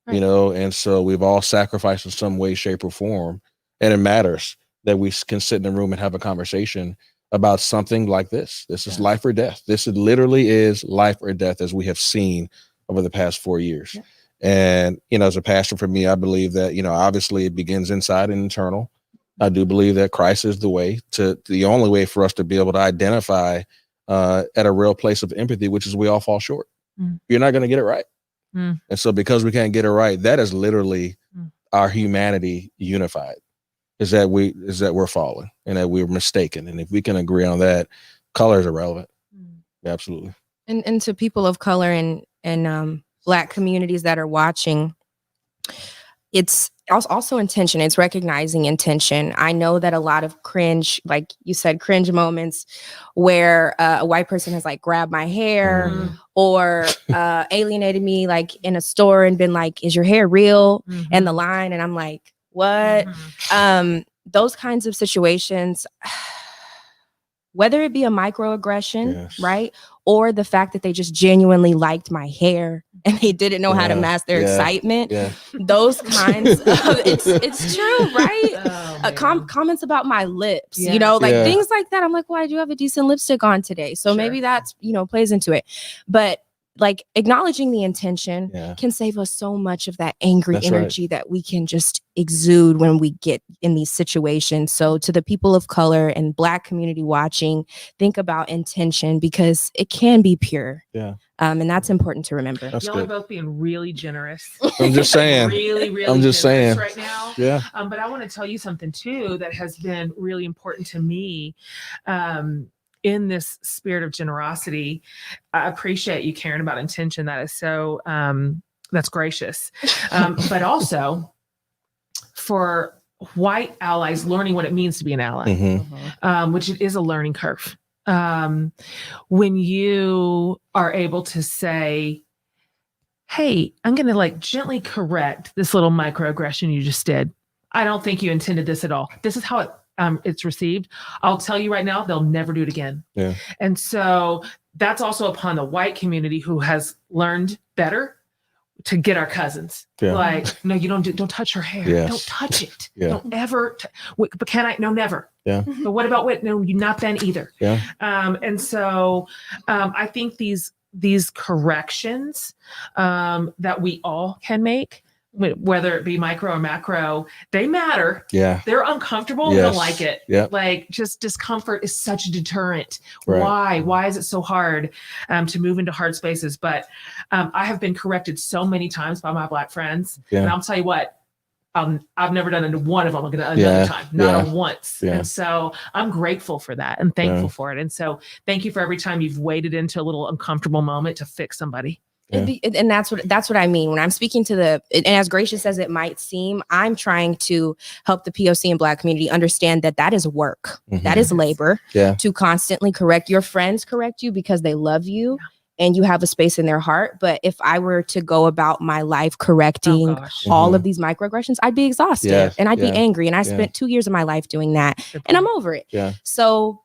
Right. And so we've all sacrificed in some way, shape, or form. And it matters that we can sit in a room and have a conversation about something like this. This is life or death. This literally is life or death, as we have seen over the past 4 years. Yeah. And, as a pastor, for me, I believe that, obviously it begins inside and internal. I do believe that Christ is the only way for us to be able to identify at a real place of empathy, which is we all fall short. Mm. You're not going to get it right. Mm. And so because we can't get it right, that is literally our humanity unified, is that we're fallen and that we're mistaken. And if we can agree on that, color is irrelevant. Yeah, absolutely. And to people of color and Black communities that are watching, it's also intention. It's recognizing intention. I know that a lot of cringe, like you said, cringe moments where a white person has like grabbed my hair or alienated me like in a store and been like, is your hair real? And the line, and I'm like, what? Those kinds of situations, whether it be a microaggression, Yes. right? Or the fact that they just genuinely liked my hair and they didn't know how to mask their excitement. Yeah. Those kinds of, it's true, right? Oh, Comments about my lips, Yeah. things like that. I'm like, well, I do have a decent lipstick on today. So Sure. maybe that's, plays into it. But like acknowledging the intention Yeah. can save us so much of that angry That's right. energy that we can just exude when we get in these situations. So to the people of color and Black community watching, think about intention because it can be pure. Yeah. And that's important to remember. That's Y'all are good. both being really generous. I'm just saying. Really, really I'm just generous saying. right now. Yeah. But I want to tell you something too that has been really important to me. In this spirit of generosity, I appreciate you caring about intention. That is so, that's gracious. But also for white allies learning what it means to be an ally, which it is a learning curve. When you are able to say, hey, I'm going to like gently correct this little microaggression you just did. I don't think you intended this at all. This is how it's received. I'll tell you right now, they'll never do it again. Yeah. And so that's also upon the white community who has learned better to get our cousins. Yeah. Like, no, you don't touch her hair. Yes. Don't touch it. Yeah. Don't ever. But can I? No, never. Yeah. But what about what? No, you not then either. Yeah. And so I think these corrections that we all can make, whether it be micro or macro, they matter. Yeah. They're uncomfortable. Yes. They don't like it. Yeah. Like just discomfort is such a deterrent. Right. Why is it so hard to move into hard spaces? But I have been corrected so many times by my Black friends. Yeah. And I'll tell you what, I've never done one of them another time, not once. Yeah. And so I'm grateful for that and thankful for it. And so thank you for every time you've waded into a little uncomfortable moment to fix somebody. Yeah. And that's what I mean when I'm speaking to and as gracious as it might seem, I'm trying to help the POC and Black community understand that is work. That is labor to constantly correct. Your friends correct you because they love you and you have a space in their heart. But if I were to go about my life correcting all of these microaggressions, I'd be exhausted and I'd be angry. And I spent 2 years of my life doing that and I'm over it. Yeah. So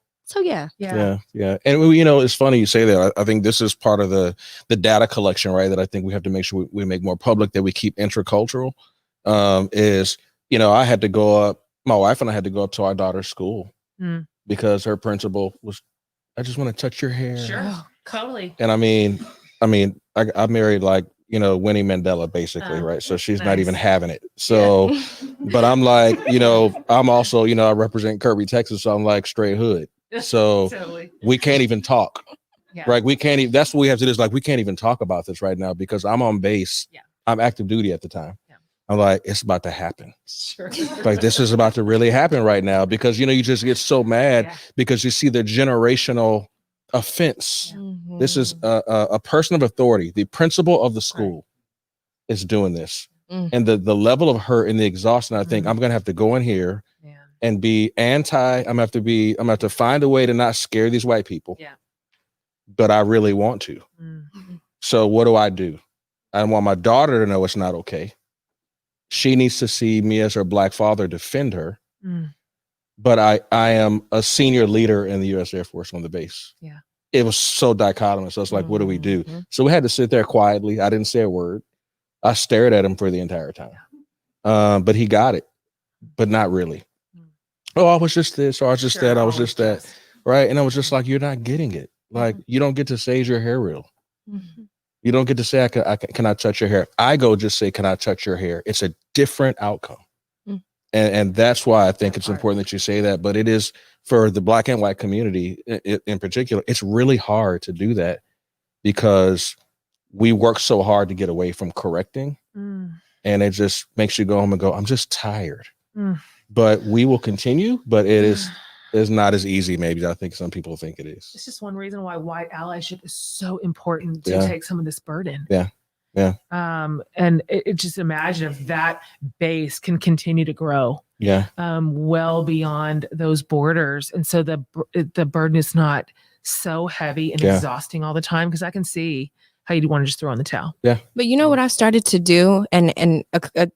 yeah. And it's funny you say that. I think this is part of the data collection, right? That I think we have to make sure we make more public, that we keep intercultural. I had to go up. My wife and I had to go up to our daughter's school because her principal was, I just want to touch your hair. Sure, totally. And I mean, I married like Winnie Mandela, basically, right? So she's not even nice. having it. So, but I'm like, I'm also, I represent Kirby, Texas. So I'm like straight hood. So Totally. we can't even talk, Yeah. right? We can't even, that's what we have to do is like, we can't even talk about this right now because I'm on base. Yeah. I'm active duty at the time. Yeah. I'm like, it's about to happen. Sure. Like this is about to really happen right now because, you just get so mad because you see the generational offense. Mhm. This is a person of authority. The principal of the school is doing this. Mm. And the level of hurt and the exhaustion, I think I'm going to have to go in here and be I'm going to have to find a way to not scare these white people. Yeah. But I really want to. So what do? I want my daughter to know it's not okay. She needs to see me as her Black father defend her. But I am a senior leader in the U.S. Air Force on the base. Yeah. It was so dichotomous. So it's like, what do we do? So we had to sit there quietly. I didn't say a word. I stared at him for the entire time. But he got it, but not really. Oh, I was just this, or I was just that. I was just that. Right. And I was just like, you're not getting it. Like, you don't get to say, is your hair real? You don't get to say, can I touch your hair? I go just say, can I touch your hair? It's a different outcome. And that's why I think it's important that you say that. But it is for the Black and white community in particular, it's really hard to do that because we work so hard to get away from correcting. And it just makes you go home and go, I'm just tired. But we will continue. But it is not as easy, maybe, I think some people think it is. It's just one reason why white allyship is so important to take some of this burden. Yeah. And it just imagine if that base can continue to grow. Yeah. Well beyond those borders. And so the burden is not so heavy and exhausting all the time, because I can see how you'd want to just throw in the towel. Yeah. But you know what I started to do? And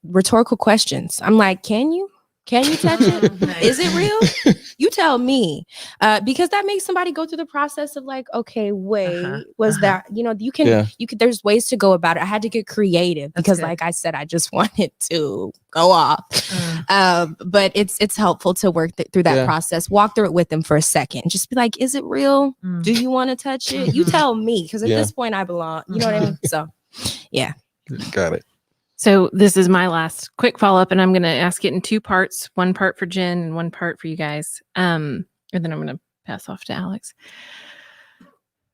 rhetorical questions. I'm like, can you touch it? Nice. Is it real? You tell me. Because that makes somebody go through the process of like, okay, wait, was that, you can, there's ways to go about it. I had to get creative because like I said, I just wanted to go off. But it's helpful to work through that process, walk through it with them for a second, just be like, is it real? Do you want to touch it? You tell me. Because at this point I belong, you know what I mean? So yeah. Got it. So this is my last quick follow-up, and I'm going to ask it in two parts, one part for Jen and one part for you guys. And then I'm going to pass off to Alex.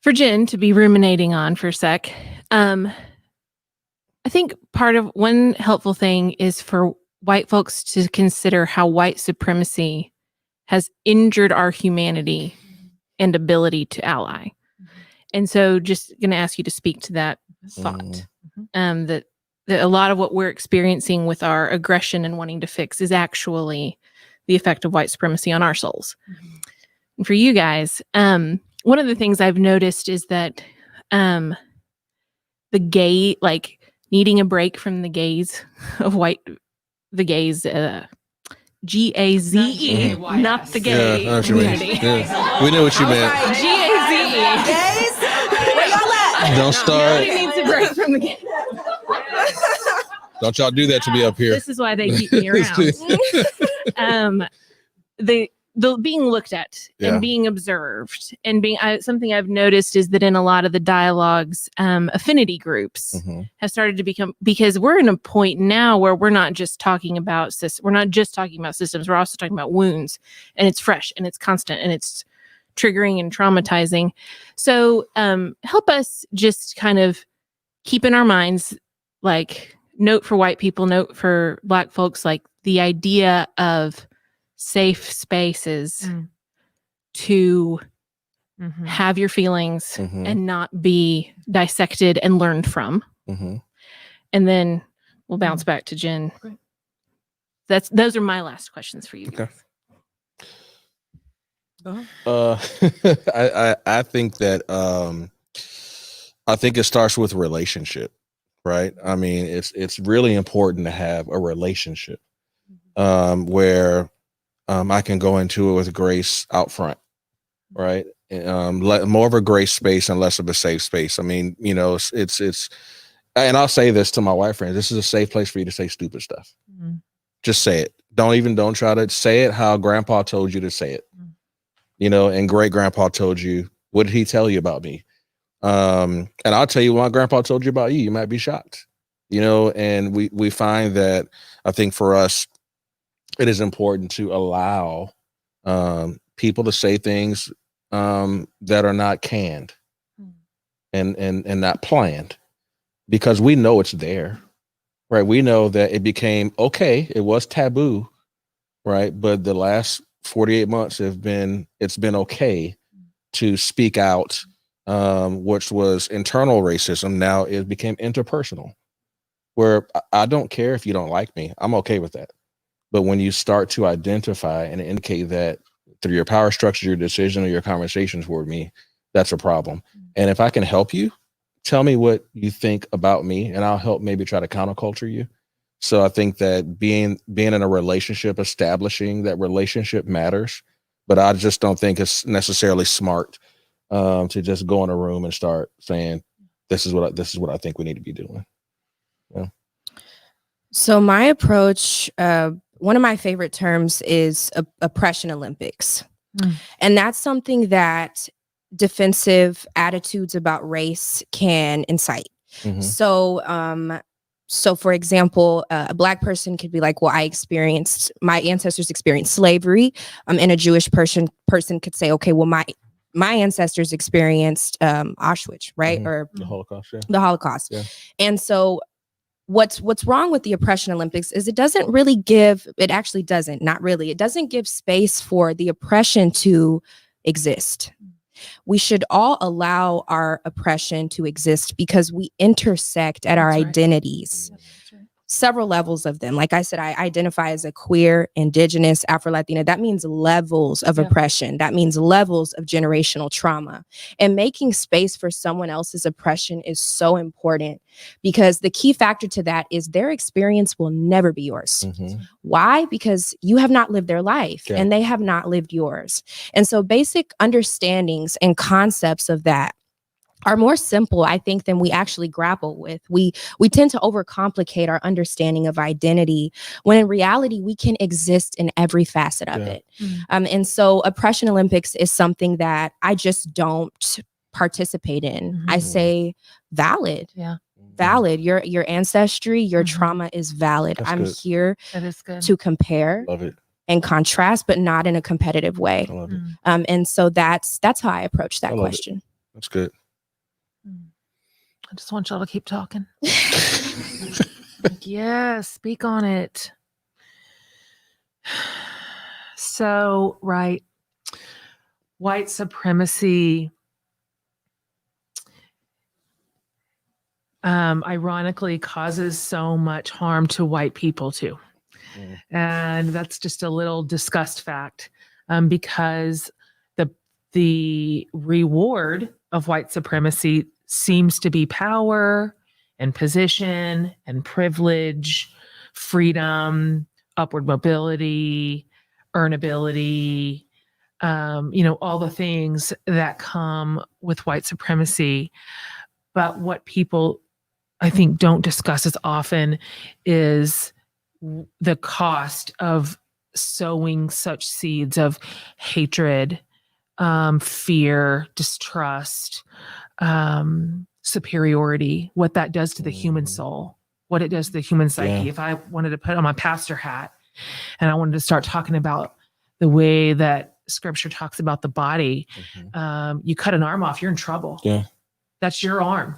For Jen to be ruminating on for a sec, I think part of one helpful thing is for white folks to consider how white supremacy has injured our humanity and ability to ally. And so just going to ask you to speak to that thought, that a lot of what we're experiencing with our aggression and wanting to fix is actually the effect of white supremacy on our souls. And for you guys, one of the things I've noticed is that the gay, like needing a break from the gaze of the gaze, G-A-Z-E, not the gay community. Yeah. We know what you meant. Right. G-A-Z-E. Gays? Where y'all at? Don't start. Nobody needs a break from the gaze. Don't y'all do that to me up here. This is why they keep me around. The being looked at and being observed and being something I've noticed is that in a lot of the dialogues, affinity groups have started to become, because we're in a point now where we're not just talking about systems, we're also talking about wounds, and it's fresh and it's constant and it's triggering and traumatizing. So help us just kind of keep in our minds, like, note for white people, note for Black folks, like the idea of safe spaces to have your feelings and not be dissected and learned from. And then we'll bounce back to Jen. Those are my last questions for you. Okay. I think that I think it starts with relationship, right? I mean, it's really important to have a relationship where I can go into it with grace out front, right? More of a grace space and less of a safe space. I mean, it's and I'll say this to my white friends: this is a safe place for you to say stupid stuff. Just say it. Don't try to say it how grandpa told you to say it. And great grandpa told you. What did he tell you about me? And I'll tell you what my grandpa told you about you might be shocked, and we find that I think for us, it is important to allow people to say things that are not canned and not planned, because we know it's there, right? We know that it became okay. It was taboo, right? But the last 48 months it's been okay to speak out, which was internal racism. Now it became interpersonal, where I don't care if you don't like me. I'm okay with that. But when you start to identify and indicate that through your power structure, your decision, or your conversations with me, that's a problem. And if I can help you, tell me what you think about me, and I'll help maybe try to counterculture you. So I think that being in a relationship, establishing that relationship matters, but I just don't think it's necessarily smart to just go in a room and start saying, this is what I think we need to be doing. Yeah. So my approach, one of my favorite terms is oppression Olympics. And that's something that defensive attitudes about race can incite. So for example, a Black person could be like, well, my ancestors experienced slavery. And a Jewish person could say, okay, well, my ancestors experienced Auschwitz, right? Or the Holocaust. Yeah. The Holocaust. Yeah. And so what's wrong with the oppression Olympics is it doesn't give space for the oppression to exist. We should all allow our oppression to exist because we intersect at our identities. Several levels of them. Like I said, I identify as a queer, indigenous, Afro-Latina. That means levels of oppression. That means levels of generational trauma. And making space for someone else's oppression is so important, because the key factor to that is their experience will never be yours. Why? Because you have not lived their life and they have not lived yours. And so basic understandings and concepts of that are more simple, I think, than we actually grapple with. We tend to overcomplicate our understanding of identity, when in reality, we can exist in every facet of it. And so oppression Olympics is something that I just don't participate in. I say valid. Valid. Your ancestry, your trauma is valid. That's I'm good. here to compare Love it. and contrast, but not in a competitive way. I love it. And so that's how I approach that question. That's good. I just want y'all to keep talking. Yes, speak on it. So, right. White supremacy, ironically, causes so much harm to white people too. And that's just a little discussed fact, because the reward of white supremacy seems to be power and position and privilege, freedom, upward mobility, earnability, all the things that come with white supremacy. But what people, I think, don't discuss as often is the cost of sowing such seeds of hatred, fear, distrust, superiority, what that does to the human soul, what it does to the human psyche. If I wanted to put on my pastor hat and I wanted to start talking about the way that scripture talks about the body, you cut an arm off, you're in trouble. That's your arm.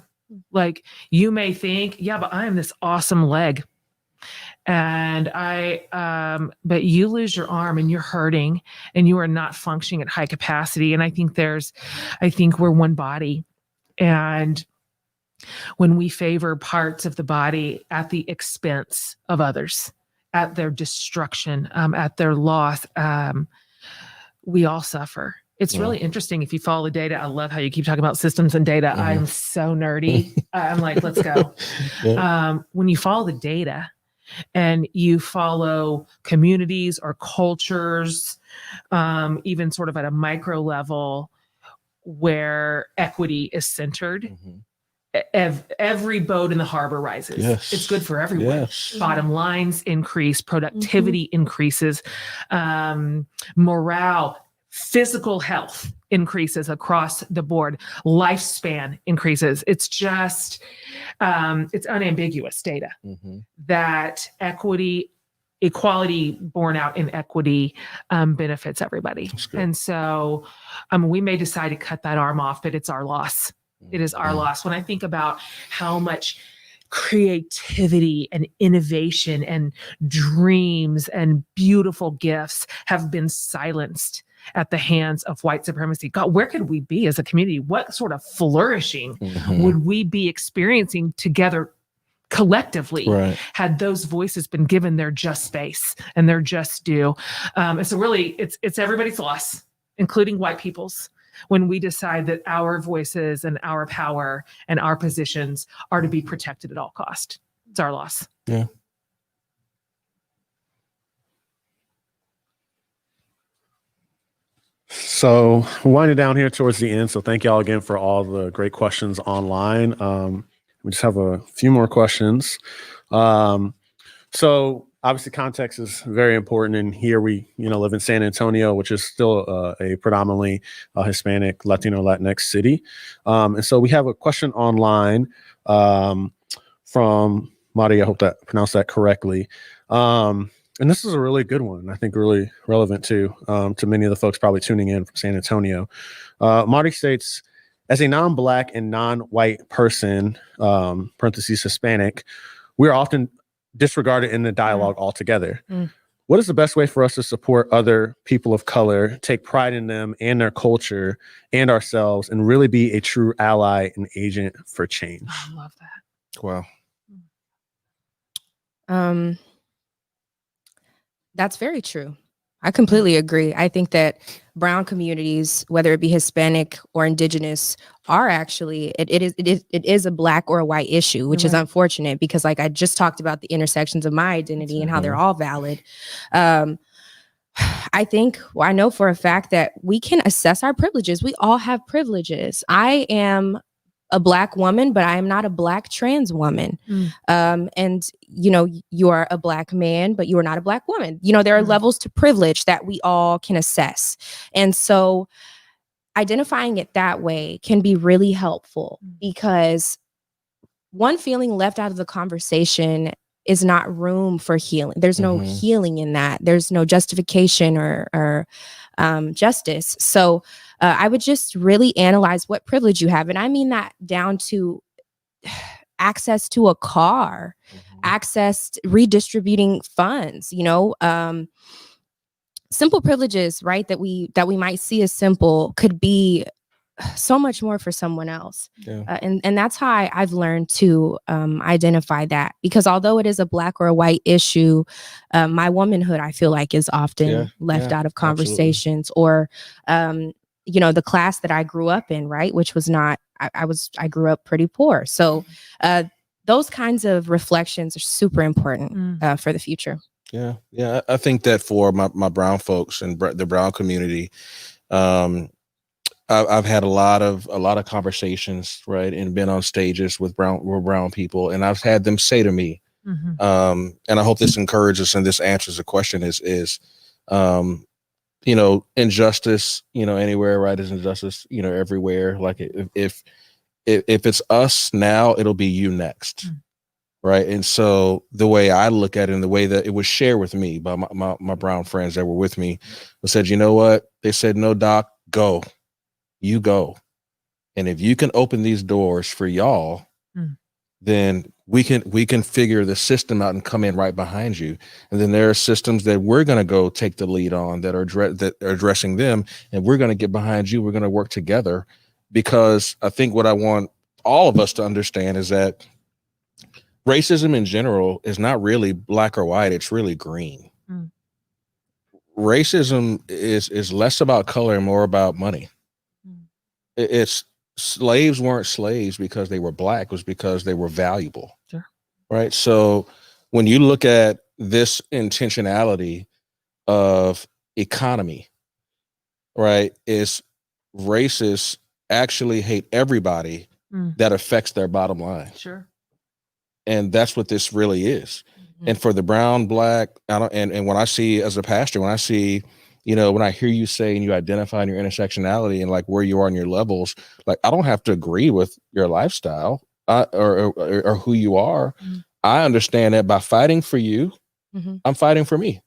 Like, you may think, but I am this awesome leg. And but you lose your arm and you're hurting and you are not functioning at high capacity. And I think we're one body. And when we favor parts of the body at the expense of others, at their destruction, at their loss, we all suffer. It's really interesting if you follow the data. I love how you keep talking about systems and data. I'm so nerdy. I'm like, let's go. When you follow the data and you follow communities or cultures, even sort of at a micro level where equity is centered, every boat in the harbor rises. It's good for everyone. Bottom lines increase, productivity increases, morale, physical health increases across the board, lifespan increases. It's just, it's unambiguous data that equality borne out in equity benefits everybody. And so we may decide to cut that arm off, but it's our loss. It is our loss. When I think about how much creativity and innovation and dreams and beautiful gifts have been silenced at the hands of white supremacy. God, where could we be as a community? What sort of flourishing would we be experiencing together collectively had those voices been given their just space and their just due? And so really it's everybody's loss, including white people's, when we decide that our voices and our power and our positions are to be protected at all cost. It's our loss. Yeah. So winding down here towards the end. So thank y'all again for all the great questions online. We just have a few more questions. So obviously context is very important. And here we, live in San Antonio, which is still a predominantly Hispanic, Latino, Latinx city. And so we have a question online from Mari. I hope that I pronounced that correctly. And this is a really good one. I think really relevant to many of the folks probably tuning in from San Antonio. Marty states, as a non-Black and non-white person, parentheses Hispanic, we are often disregarded in the dialogue altogether. What is the best way for us to support other people of color, take pride in them and their culture and ourselves, and really be a true ally and agent for change? I love that. Wow. That's very true. I completely agree. I think that brown communities, whether it be Hispanic or indigenous, are actually it is a Black or a white issue, which is unfortunate because, like I just talked about, the intersections of my identity and how they're all valid. I know for a fact that we can assess our privileges. We all have privileges. I am a Black woman, but I am not a Black trans woman. And, you are a Black man, but you are not a Black woman. There are levels to privilege that we all can assess. And so identifying it that way can be really helpful because one feeling left out of the conversation is not room for healing. There's no healing in that. There's no justification or justice. So I would just really analyze what privilege you have. And I mean that down to access to a car, access to redistributing funds, simple privileges, right? That we might see as simple could be so much more for someone else. And that's how I've learned to identify that, because although it is a Black or a white issue, my womanhood, I feel like, is often left out of conversations. Or the class that I grew up in, right, which was not, I grew up pretty poor. So those kinds of reflections are super important for the future. Yeah. I think that for my brown folks and the brown community, I've had a lot of conversations, right, and been on stages with brown people, and I've had them say to me, and I hope this encourages and this answers the question is injustice, anywhere, right, is injustice, everywhere. Like if it's us now, it'll be you next. Right. And so the way I look at it and the way that it was shared with me by my brown friends that were with me, said, you know what? They said, no, Doc, go. You go. And if you can open these doors for y'all, then we can figure the system out and come in right behind you. And then there are systems that we're going to go take the lead on that are addressing them. And we're going to get behind you. We're going to work together, because I think what I want all of us to understand is that racism in general is not really black or white. It's really green. Racism is less about color and more about money. It's slaves weren't slaves because they were black. It was because they were valuable. Sure. Right. So when you look at this intentionality of economy, right, is racists actually hate everybody that affects their bottom line. Sure. And that's what this really is. And for the brown, black, and when I see, as a pastor, when I see you know, when I hear you say and you identify in your intersectionality and like where you are in your levels, like I don't have to agree with your lifestyle or who you are. I understand that by fighting for you, I'm fighting for me.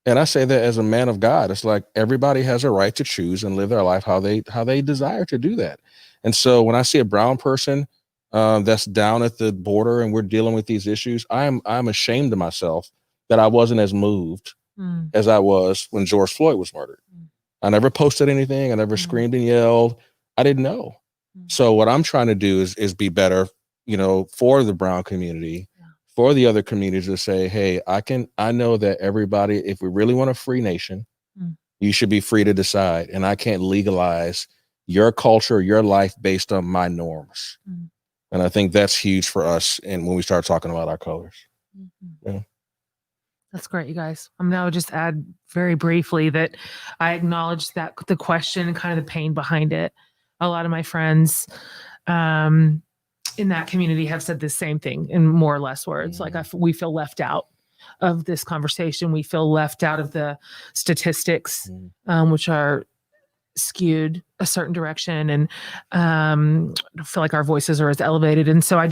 And I say that as a man of God. It's like everybody has a right to choose and live their life how they desire to do that. And so when I see a brown person that's down at the border and we're dealing with these issues, I'm ashamed of myself that I wasn't as moved as I was when George Floyd was murdered. I never posted anything. I never screamed and yelled. I didn't know. So what I'm trying to do is be better, you know, for the brown community, for the other communities to say, hey, I know that everybody, if we really want a free nation, you should be free to decide. And I can't legalize your culture, your life based on my norms. And I think that's huge for us. And when we start talking about our colors. Yeah. That's great, you guys. I'm now just add very briefly that I acknowledge that the question and kind of the pain behind it. A lot of my friends in that community have said the same thing in more or less words. Like we feel left out of this conversation. We feel left out of the statistics, which are skewed a certain direction, and feel like our voices are as elevated. And so I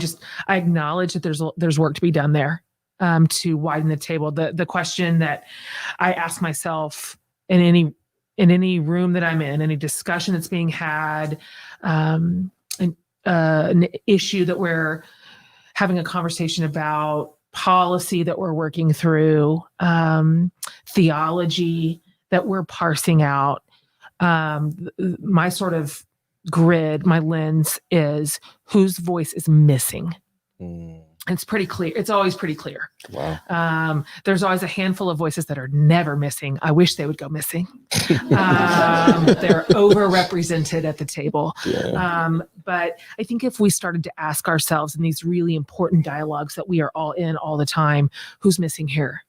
acknowledge that there's work to be done there to widen the table. The question that I ask myself in any room that I'm in, any discussion that's being had, an issue that we're having a conversation about, policy that we're working through, theology that we're parsing out. My sort of grid, my lens is whose voice is missing. It's pretty clear. It's always pretty clear. Wow. There's always a handful of voices that are never missing. I wish they would go missing. They're overrepresented at the table. But I think if we started to ask ourselves in these really important dialogues that we are all in all the time, who's missing here?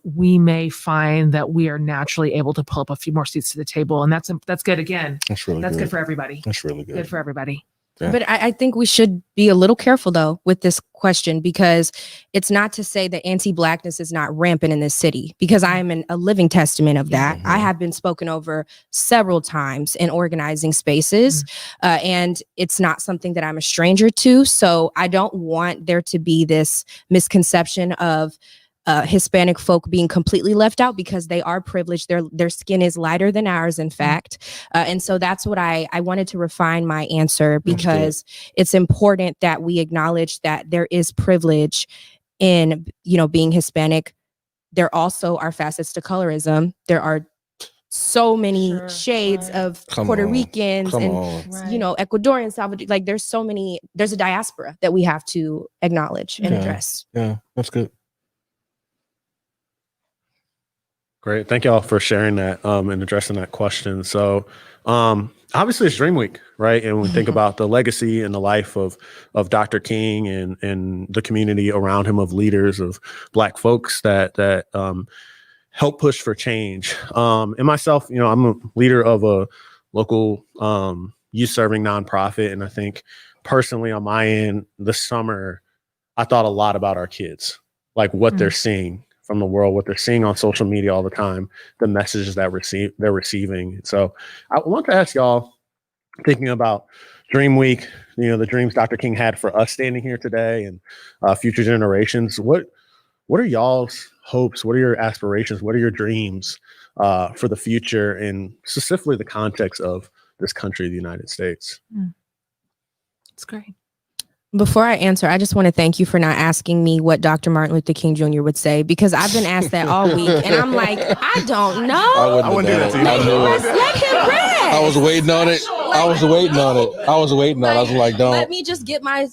We may find that we are naturally able to pull up a few more seats to the table. And that's good. Again, that's good for everybody. That's really good. Good for everybody. Yeah. But I think we should be a little careful, though, with this question, because it's not to say that anti-Blackness is not rampant in this city, because I am a living testament of that. I have been spoken over several times in organizing spaces, and it's not something that I'm a stranger to. So I don't want there to be this misconception of Hispanic folk being completely left out, because they are privileged. Their skin is lighter than ours, in fact. And so that's what I wanted to refine my answer, because it's important that we acknowledge that there is privilege in, being Hispanic. There also are facets to colorism. There are so many shades of Puerto Ricans and Ecuadorian, Salvador. Like there's a diaspora that we have to acknowledge and address. Yeah, that's good. Great. Thank y'all for sharing that and addressing that question. So obviously it's DreamWeek, right? And we think about the legacy and the life of Dr. King and the community around him of leaders, of Black folks that help push for change. And myself, I'm a leader of a local youth serving nonprofit. And I think personally on my end, this summer, I thought a lot about our kids, like what they're seeing from the world, what they're seeing on social media all the time, the messages that they're receiving. So I want to ask y'all, thinking about DreamWeek, the dreams Dr. King had for us standing here today and future generations. What are y'all's hopes? What are your aspirations? What are your dreams for the future, and specifically the context of this country, the United States? It's great. Before I answer, I just want to thank you for not asking me what Dr. Martin Luther King Jr. would say, because I've been asked that all week, and I'm like, I don't know. I wouldn't do that. Let him rest. I was waiting on it. I was like, don't. Let me just get my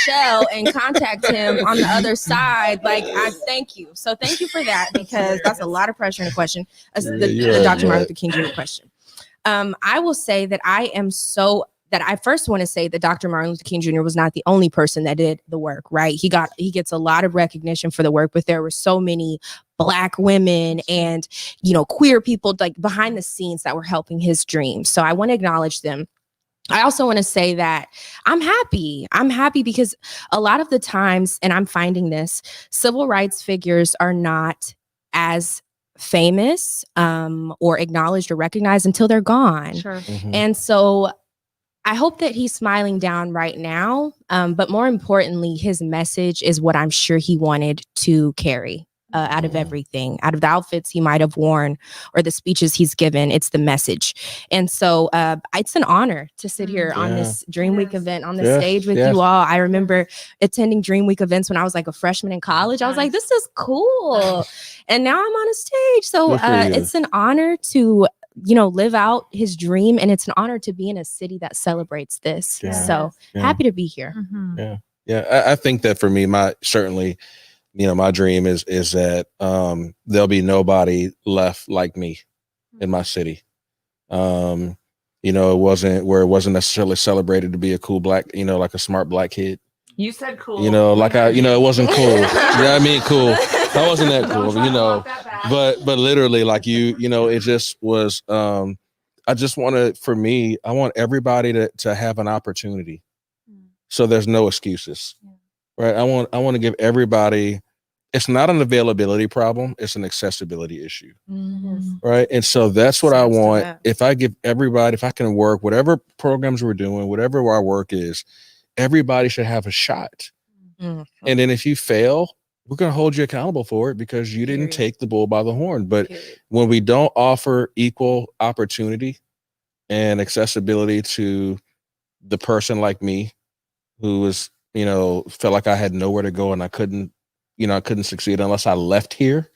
shell and contact him on the other side. Like, I thank you. So thank you for that, because that's a lot of pressure in a question. The Dr. Martin Luther King Jr. question. I will say that I first want to say that Dr. Martin Luther King Jr. was not the only person that did the work, right? He gets a lot of recognition for the work, but there were so many Black women and, queer people like behind the scenes that were helping his dreams. So I want to acknowledge them. I also want to say that I'm happy. I'm happy because a lot of the times, and I'm finding this, civil rights figures are not as famous or acknowledged or recognized until they're gone. Sure. And so I hope that he's smiling down right now. But more importantly, his message is what I'm sure he wanted to carry out of everything, out of the outfits he might have worn or the speeches he's given. It's the message. And so it's an honor to sit here on this DreamWeek event on the stage with you all. I remember attending DreamWeek events when I was like a freshman in college. I was like, this is cool. And now I'm on a stage. So it's an honor to live out his dream. And it's an honor to be in a city that celebrates this. So happy to be here. Yeah. I think that for me, my dream is that there'll be nobody left like me in my city. It wasn't necessarily celebrated to be a cool black, like a smart black kid. You said cool. It wasn't cool. Yeah, I mean, cool. I wasn't that cool, but literally, it just was. I want everybody to have an opportunity, so there's no excuses, right? I want to give everybody. It's not an availability problem; it's an accessibility issue, right? And so that's what I want. If I give everybody, if I can work, whatever programs we're doing, whatever our work is, everybody should have a shot. And then if you fail, we're going to hold you accountable for it because you didn't take the bull by the horn. But when we don't offer equal opportunity and accessibility to the person like me who was, felt like I had nowhere to go and I couldn't succeed unless I left here,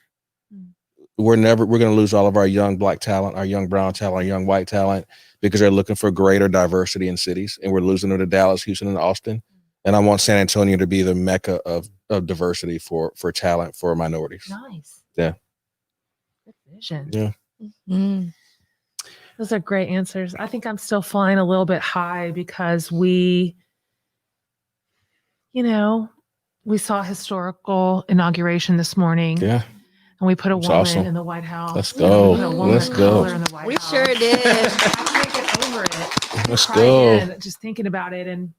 we're going to lose all of our young black talent, our young brown talent, our young white talent, because they're looking for greater diversity in cities, and we're losing them to Dallas, Houston, and Austin. And I want San Antonio to be the mecca of diversity for talent for minorities. Nice. Yeah. Good vision. Yeah. Those are great answers. I think I'm still flying a little bit high because we saw historical inauguration this morning. Yeah. And we put a woman awesome. in the White House. Let's go. Let's go. In the White We House. sure did. I can't get over it. Let's go. Just thinking about it. And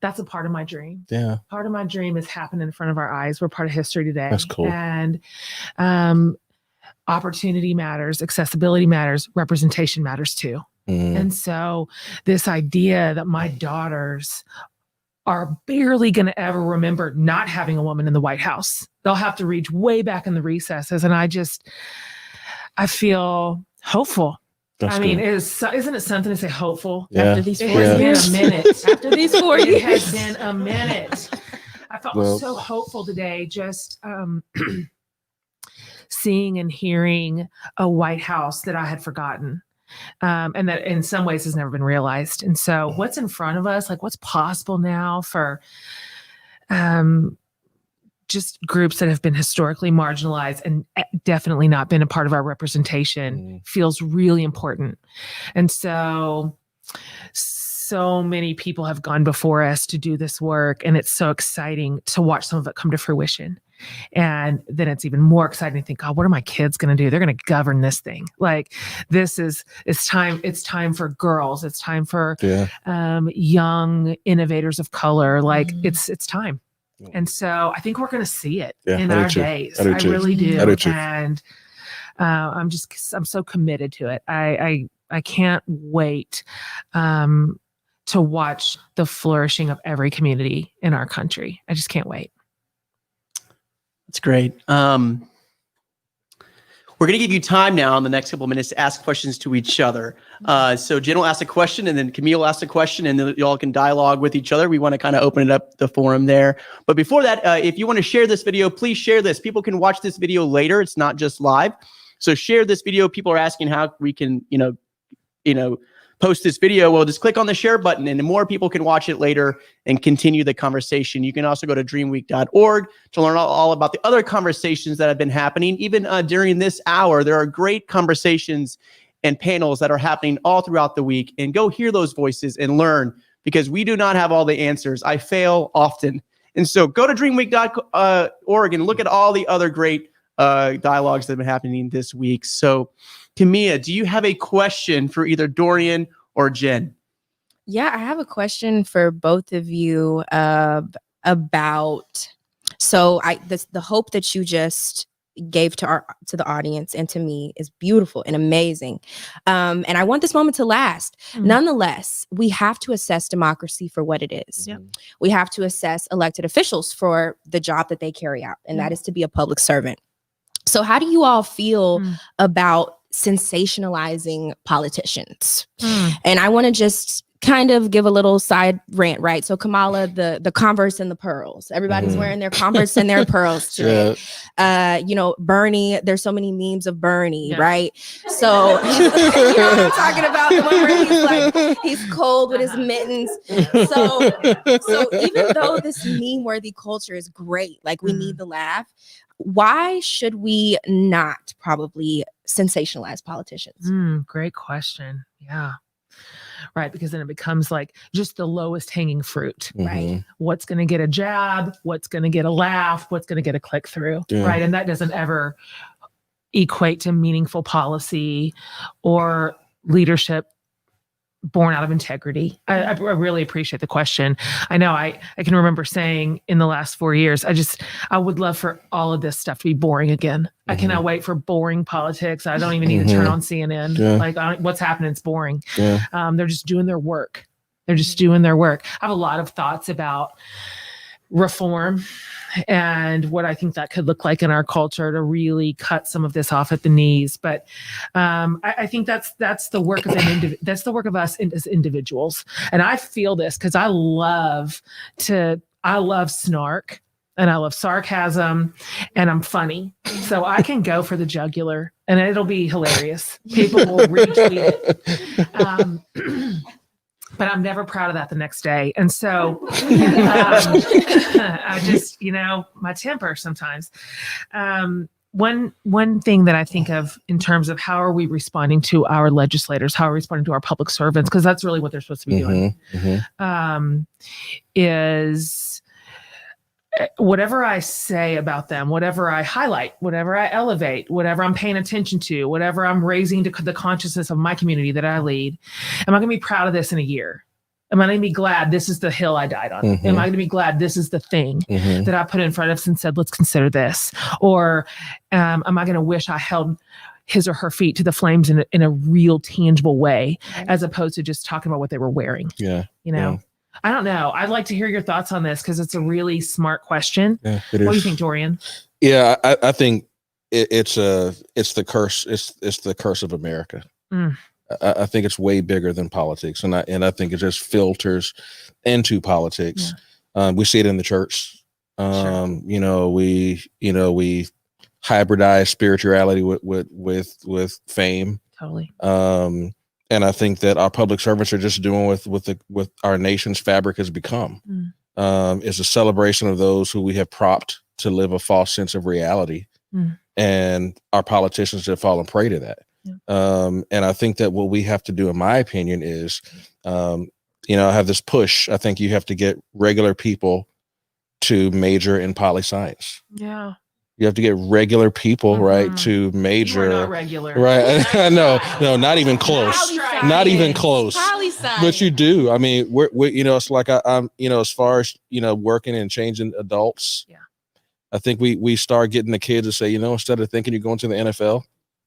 that's a part of my dream. Yeah. Part of my dream is happening in front of our eyes. We're part of history today. That's cool. And opportunity matters, accessibility matters, representation matters too. And so this idea that my daughters are barely going to ever remember not having a woman in the White House. They'll have to reach way back in the recesses. And I feel hopeful. That's good. Isn't it something to say hopeful? Yeah. After these 4 It years. has been a minute. After these 4 It years. has been a minute. I felt so hopeful today, just seeing and hearing a White House that I had forgotten. And that in some ways has never been realized. And so what's in front of us, like what's possible now for just groups that have been historically marginalized and definitely not been a part of our representation feels really important. And so many people have gone before us to do this work, and it's so exciting to watch some of it come to fruition. And then it's even more exciting to think, God, what are my kids going to do? They're going to govern this thing. Like it's time for girls. It's time for young innovators of color. Like it's time. And so I think we're going to see it in our days. I really do. And I'm so committed to it. I can't wait to watch the flourishing of every community in our country. I just can't wait. That's great. We're going to give you time now in the next couple of minutes to ask questions to each other. So Jen will ask a question, and then Camille will ask a question, and then y'all can dialogue with each other. We want to kind of open it up, the forum there. But before that, if you want to share this video, please share this. People can watch this video later. It's not just live. So share this video. People are asking how we can, post this video. Well, just click on the share button, and more people can watch it later and continue the conversation. You can also go to dreamweek.org to learn all about the other conversations that have been happening. Even during this hour, there are great conversations and panels that are happening all throughout the week. And go hear those voices and learn, because we do not have all the answers. I fail often. And so go to dreamweek.org and look at all the other great dialogues that have been happening this week. So Kimiya, do you have a question for either Dorian or Jen? Yeah, I have a question for both of you about the hope that you just gave to the audience and to me is beautiful and amazing. And I want this moment to last. Nonetheless, we have to assess democracy for what it is. Yep. We have to assess elected officials for the job that they carry out, and that is to be a public servant. So how do you all feel about sensationalizing politicians? And I want to just kind of give a little side rant, right? So Kamala, the Converse and the pearls. Everybody's wearing their Converse and their pearls today. Bernie, there's so many memes of Bernie, right? So you know what I'm talking about, the one where he's like, he's cold with his mittens. So even though this meme-worthy culture is great, like we need the laugh, why should we not probably sensationalize politicians? Great question. Yeah. Right. Because then it becomes like just the lowest hanging fruit. Right. What's going to get a jab? What's going to get a laugh? What's going to get a click through? Right. And that doesn't ever equate to meaningful policy or leadership born out of integrity. I really appreciate the question. I know I can remember saying in the last 4 years, I would love for all of this stuff to be boring again. I cannot wait for boring politics. I don't even need to turn on CNN. Like what's happening, it's boring. They're just doing their work. I have a lot of thoughts about reform and what I think that could look like in our culture to really cut some of this off at the knees. But I think that's the work of that's the work of us as individuals. And I feel this because I love snark and I love sarcasm and I'm funny. So I can go for the jugular and it'll be hilarious. People will retweet it. But I'm never proud of that the next day. And so I just, my temper sometimes. One thing that I think of in terms of how are we responding to our legislators, how are we responding to our public servants, because that's really what they're supposed to be doing, is whatever I say about them, whatever I highlight, whatever I elevate, whatever I'm paying attention to, whatever I'm raising to the consciousness of my community that I lead, am I going to be proud of this in a year? Am I going to be glad this is the hill I died on? Am I going to be glad this is the thing that I put in front of us and said, let's consider this? Or am I going to wish I held his or her feet to the flames in a real tangible way, as opposed to just talking about what they were wearing? I don't know. I'd like to hear your thoughts on this because it's a really smart question. What do you think, Dorian? Yeah, I think it's the curse. It's the curse of America. I think it's way bigger than politics, and I think it just filters into politics. We see it in the church. We hybridize spirituality with fame. Totally. And I think that our public servants are just doing with our nation's fabric has become. It's a celebration of those who we have propped to live a false sense of reality. And our politicians have fallen prey to that. And I think that what we have to do, in my opinion, is, have this push. I think you have to get regular people to major in poli science. Yeah. You have to get regular people, right, to major. You're not regular. Right. No, not even close. Not even close. But you do. I mean, we're it's like I'm, as far as, working and changing adults. Yeah. I think we start getting the kids to say, instead of thinking you're going to the NFL,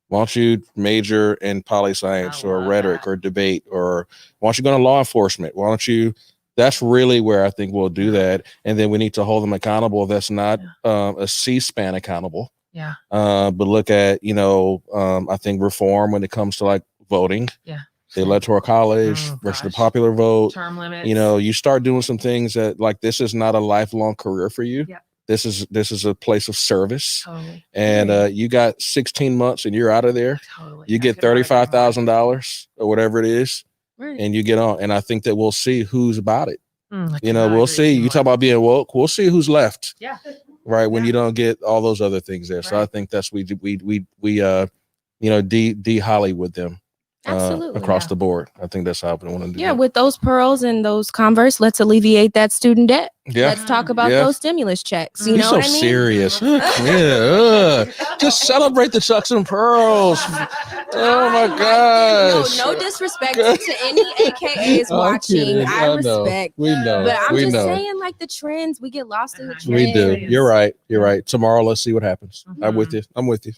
why don't you major in poli science or rhetoric or debate, or why don't you go to law enforcement? Why don't you? That's really where I think we'll do that. And then we need to hold them accountable. That's not a C-SPAN accountable. Yeah. But look at, I think reform when it comes to like voting. Yeah. The electoral college versus the popular vote. Term limits. You start doing some things that like this is not a lifelong career for you. Yeah. This is a place of service. Totally. And you got 16 months and you're out of there. Totally. You get $35,000 or whatever it is. Right. And you get on. And I think that we'll see who's about it. We'll see. You talk about being woke. We'll see who's left. Yeah. Right. When you don't get all those other things there. Right. So I think that's we de-Hollywood them. Absolutely. across the board. I think that's how I want to do Yeah, it. with those pearls and those Converse, let's alleviate that student debt. Yeah. Let's talk about Yeah. those stimulus checks. You You're know so what I mean? serious. Just celebrate the Chucks and Pearls. Oh my gosh. No disrespect to any AKAs watching. I respect. We know. But I'm we just know. saying, like the trends, we get lost in the trends. We do. You're right. You're right. Tomorrow, let's see what happens. I'm with you. I'm with you.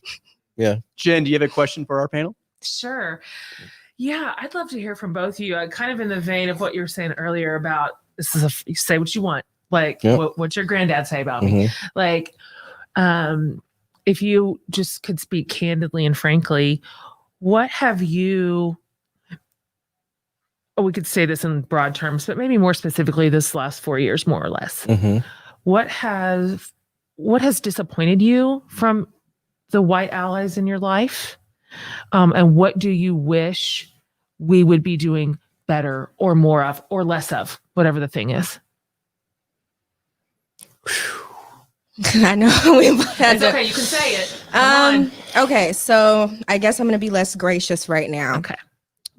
Yeah. Jen, do you have a question for our panel? Sure. Yeah, I'd love to hear from both of you. Kind of in the vein of what you were saying earlier about you say what you want. Like, what's your granddad say about me? Like, if you just could speak candidly and frankly, what have you? Oh, we could say this in broad terms, but maybe more specifically, this last 4 years, more or less. What has disappointed you from the white allies in your life? And what do you wish we would be doing better or more of or less of, whatever the thing is? I know. It's okay. You can say it. Come on. Okay. So I guess I'm going to be less gracious right now. Okay.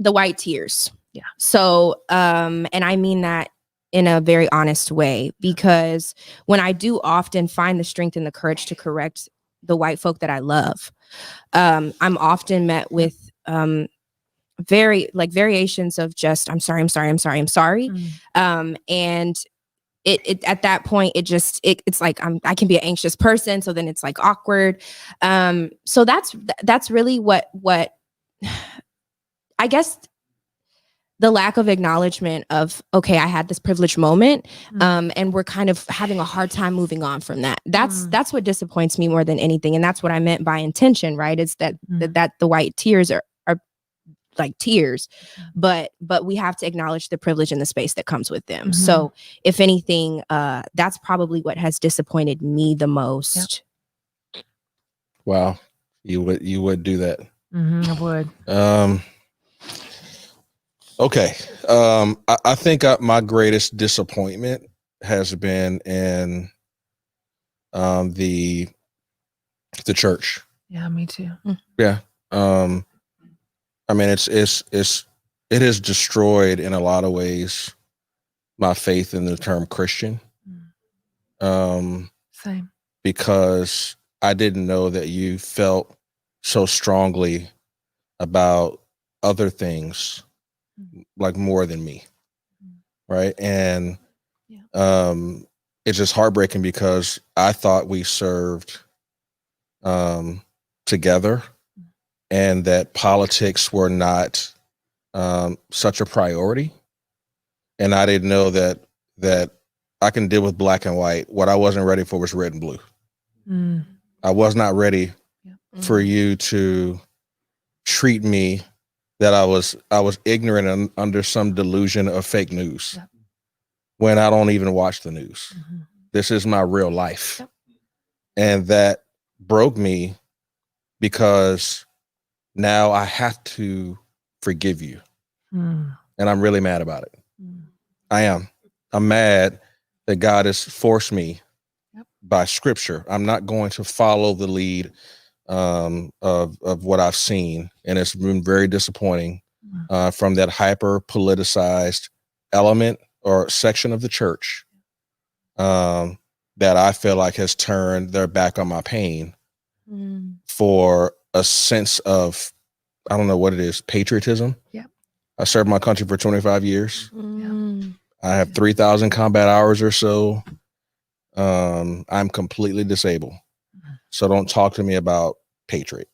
The white tears. Yeah. So, and I mean that in a very honest way, because when I do often find the strength and the courage to correct the white folk that I love, I'm often met with variations of just I'm sorry. And it at that point it's like I can be an anxious person, so then it's like awkward. So that's really what I guess the lack of acknowledgement of, okay, I had this privileged moment, and we're kind of having a hard time moving on from that. That's what disappoints me more than anything. And that's what I meant by intention, right? It's that the white tears are like tears, but we have to acknowledge the privilege and the space that comes with them. So if anything, that's probably what has disappointed me the most. Yep. Wow. You would do that. I would. Okay. I think my greatest disappointment has been in the church. Yeah, me too. Yeah. I mean, it has destroyed in a lot of ways my faith in the term Christian. Same. Because I didn't know that you felt so strongly about other things, like more than me, right? And it's just heartbreaking because I thought we served together, and that politics were not such a priority. And I didn't know that I can deal with black and white. What I wasn't ready for was red and blue. I was not ready for you to treat me that I was ignorant and under some delusion of fake news when I don't even watch the news. This is my real life. And that broke me because now I have to forgive you. And I'm really mad about it. I am. I'm mad that God has forced me by scripture. I'm not going to follow the lead of what I've seen. And it's been very disappointing from that hyper politicized element or section of the church that I feel like has turned their back on my pain for a sense of, I don't know what it is, patriotism. I served my country for 25 years. I have 3,000 combat hours or so. I'm completely disabled. So don't talk to me about patriot,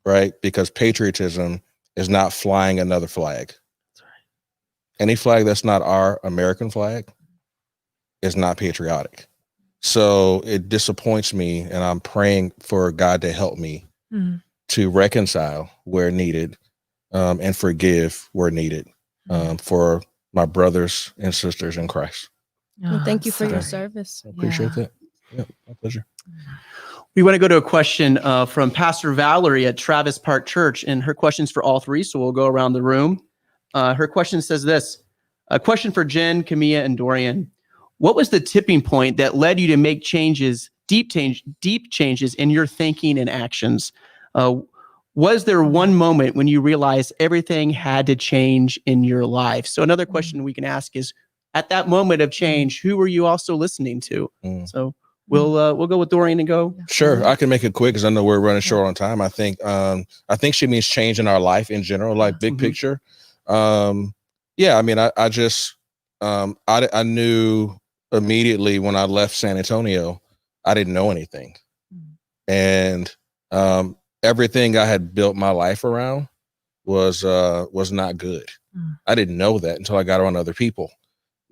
right? Because patriotism is not flying another flag. That's right. Any flag that's not our American flag is not patriotic. So it disappoints me, and I'm praying for God to help me to reconcile where needed, and forgive where needed, for my brothers and sisters in Christ. Well, thank you for your service. I appreciate that. Yeah, my pleasure. We want to go to a question from Pastor Valerie at Travis Park Church, and her question's for all three, so we'll go around the room. Her question says this: a question for Jen, Kimiya, and Dorian. What was the tipping point that led you to make deep changes in your thinking and actions? was there one moment when you realized everything had to change in your life? So another question we can ask is, at that moment of change, who were you also listening to? So we'll go with Dorian and go. Sure, I can make it quick because I know we're running short on time. I think she means change in our life in general, like big picture. Yeah, I mean, I just I knew immediately when I left San Antonio, I didn't know anything, and everything I had built my life around was not good. I didn't know that until I got around other people.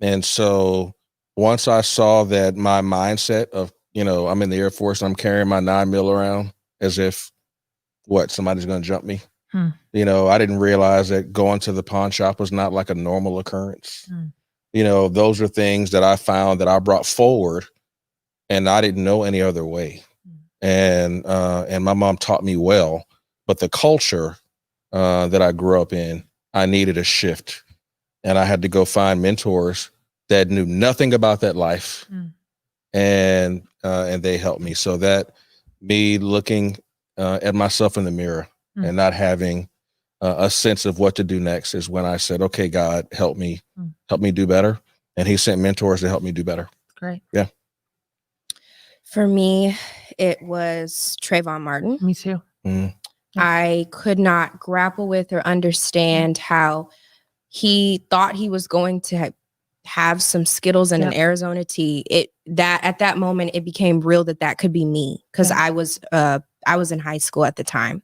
And so once I saw that my mindset of, I'm in the Air Force and I'm carrying my 9mm around as if somebody's going to jump me. I didn't realize that going to the pawn shop was not like a normal occurrence. Those are things that I found that I brought forward and I didn't know any other way. And my mom taught me well, but the culture that I grew up in, I needed a shift, and I had to go find mentors that knew nothing about that life, and they helped me. So that me looking at myself in the mirror and not having a sense of what to do next is when I said, "Okay, God, help me do better," and He sent mentors to help me do better. Great. Yeah. For me, it was Trayvon Martin. Me too. I could not grapple with or understand how he thought he was going to have some Skittles and an Arizona tea. At that moment, it became real that could be me, because I was in high school at the time,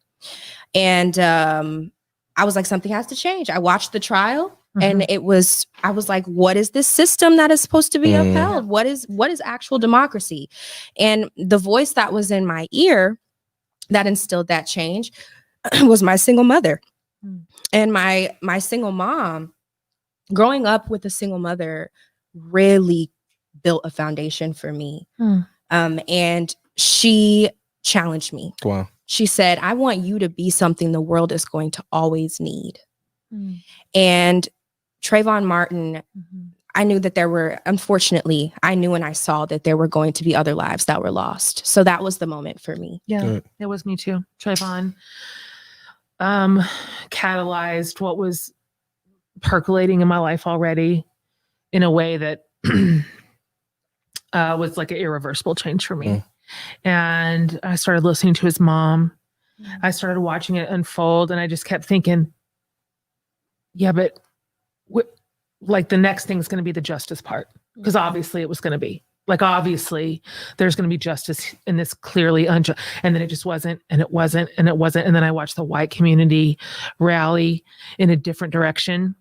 and I was like, something has to change. I watched the trial. And I was like, what is this system that is supposed to be upheld? What is actual democracy? And the voice that was in my ear that instilled that change was my single mother. And my single mom, growing up with a single mother, really built a foundation for me. And she challenged me. Wow. She said, I want you to be something the world is going to always need. And Trayvon Martin, I knew that unfortunately, I knew and I saw that there were going to be other lives that were lost. So that was the moment for me. Yeah, it was me too. Trayvon catalyzed what was percolating in my life already in a way that was like an irreversible change for me. And I started listening to his mom. I started watching it unfold, and I just kept thinking, yeah, but like the next thing is going to be the justice part, because obviously it was going to be like, obviously there's going to be justice in this clearly unjust. And then it just wasn't, and it wasn't, and it wasn't. And then I watched the white community rally in a different direction.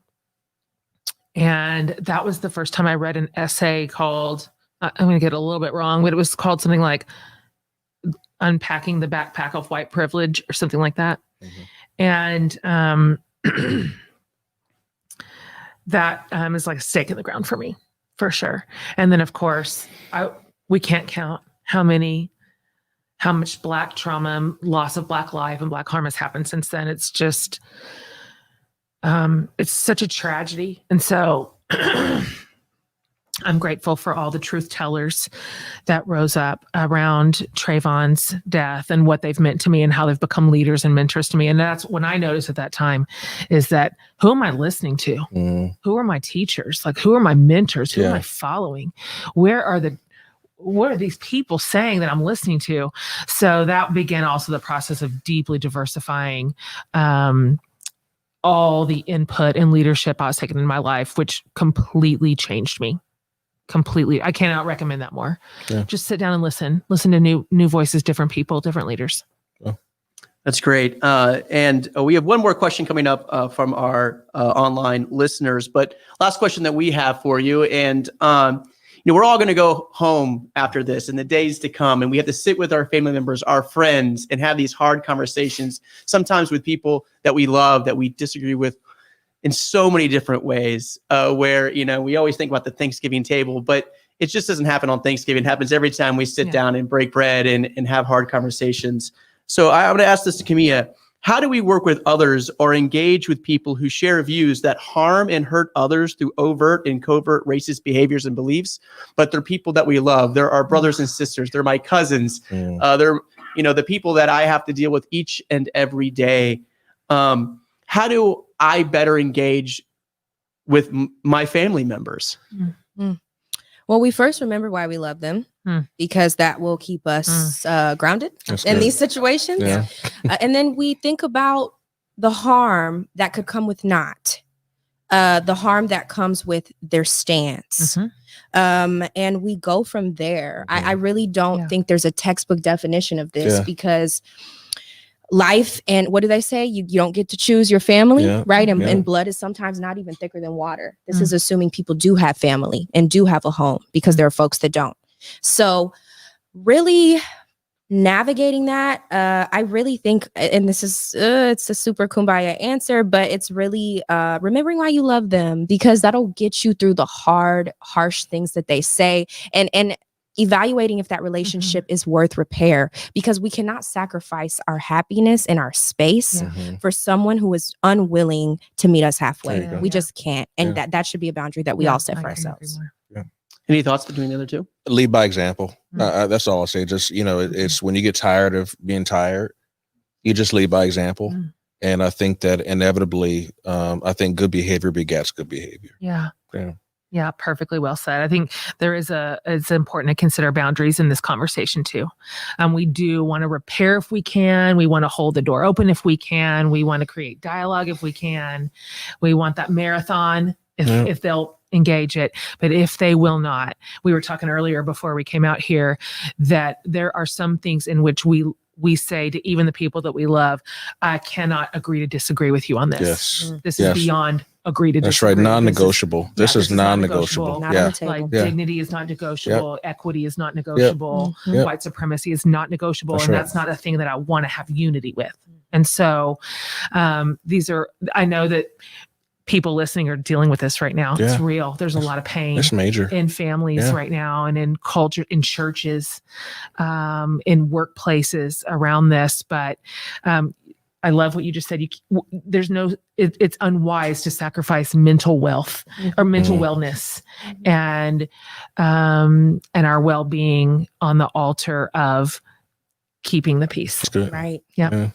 And that was the first time I read an essay called, I'm going to get it a little bit wrong, but it was called something like Unpacking the Backpack of White Privilege or something like that. And that is like a stake in the ground for me, for sure. And then, of course, we can't count how much Black trauma, loss of Black life and Black harm has happened since then. It's just, it's such a tragedy. And so I'm grateful for all the truth tellers that rose up around Trayvon's death and what they've meant to me and how they've become leaders and mentors to me. And that's when I noticed at that time is that, who am I listening to? Who are my teachers? Like, who are my mentors? Who am I following? What are these people saying that I'm listening to? So that began also the process of deeply diversifying all the input and leadership I was taking in my life, which completely changed me. Completely. I cannot recommend that more. Just sit down and listen to new voices, different people, different leaders. That's great. And we have one more question coming up from our online listeners, but last question that we have for you. And, we're all going to go home after this in the days to come, and we have to sit with our family members, our friends, and have these hard conversations, sometimes with people that we love, that we disagree with in so many different ways, where, we always think about the Thanksgiving table, but it just doesn't happen on Thanksgiving. It happens every time we sit down and break bread and have hard conversations. So I'm going to ask this to Kimiya. How do we work with others or engage with people who share views that harm and hurt others through overt and covert racist behaviors and beliefs? But they're people that we love. They're our brothers and sisters. They're my cousins. They're the people that I have to deal with each and every day. How do I better engage with my family members? Well, we first remember why we love them, because that will keep us grounded in these situations. Yeah. And then we think about the harm that could come with not, the harm that comes with their stance. And we go from there. I really don't think there's a textbook definition of this, because life, and what do they say? You don't get to choose your family, right? And blood is sometimes not even thicker than water. This is assuming people do have family and do have a home, because there are folks that don't. So really navigating that, I really think, and this is, it's a super kumbaya answer, but it's really remembering why you love them, because that'll get you through the hard, harsh things that they say, and evaluating if that relationship is worth repair, because we cannot sacrifice our happiness and our space for someone who is unwilling to meet us halfway. We just can't. And that should be a boundary that we all set for ourselves. Any thoughts between the other two? Lead by example. That's all I'll say. Just, it's when you get tired of being tired, you just lead by example. And I think that inevitably, I think good behavior begets good behavior. Yeah, perfectly well said. I think it's important to consider boundaries in this conversation too. We do want to repair if we can. We want to hold the door open if we can. We want to create dialogue if we can. We want that marathon if they'll engage it. But if they will not, we were talking earlier before we came out here that there are some things in which we say to even the people that we love, I cannot agree to disagree with you on this. This is beyond agree to disagree. That's right. Non-negotiable. This is non-negotiable. Like dignity is not negotiable. Equity is not negotiable. White supremacy is not negotiable. That's not a thing that I want to have unity with. And so I know that people listening are dealing with this right now. It's real. There's a lot of pain. It's major in families right now, and in culture, in churches, in workplaces around this. But I love what you just said. It's unwise to sacrifice mental wealth or mental wellness and our well-being on the altar of keeping the peace. Right. Yeah.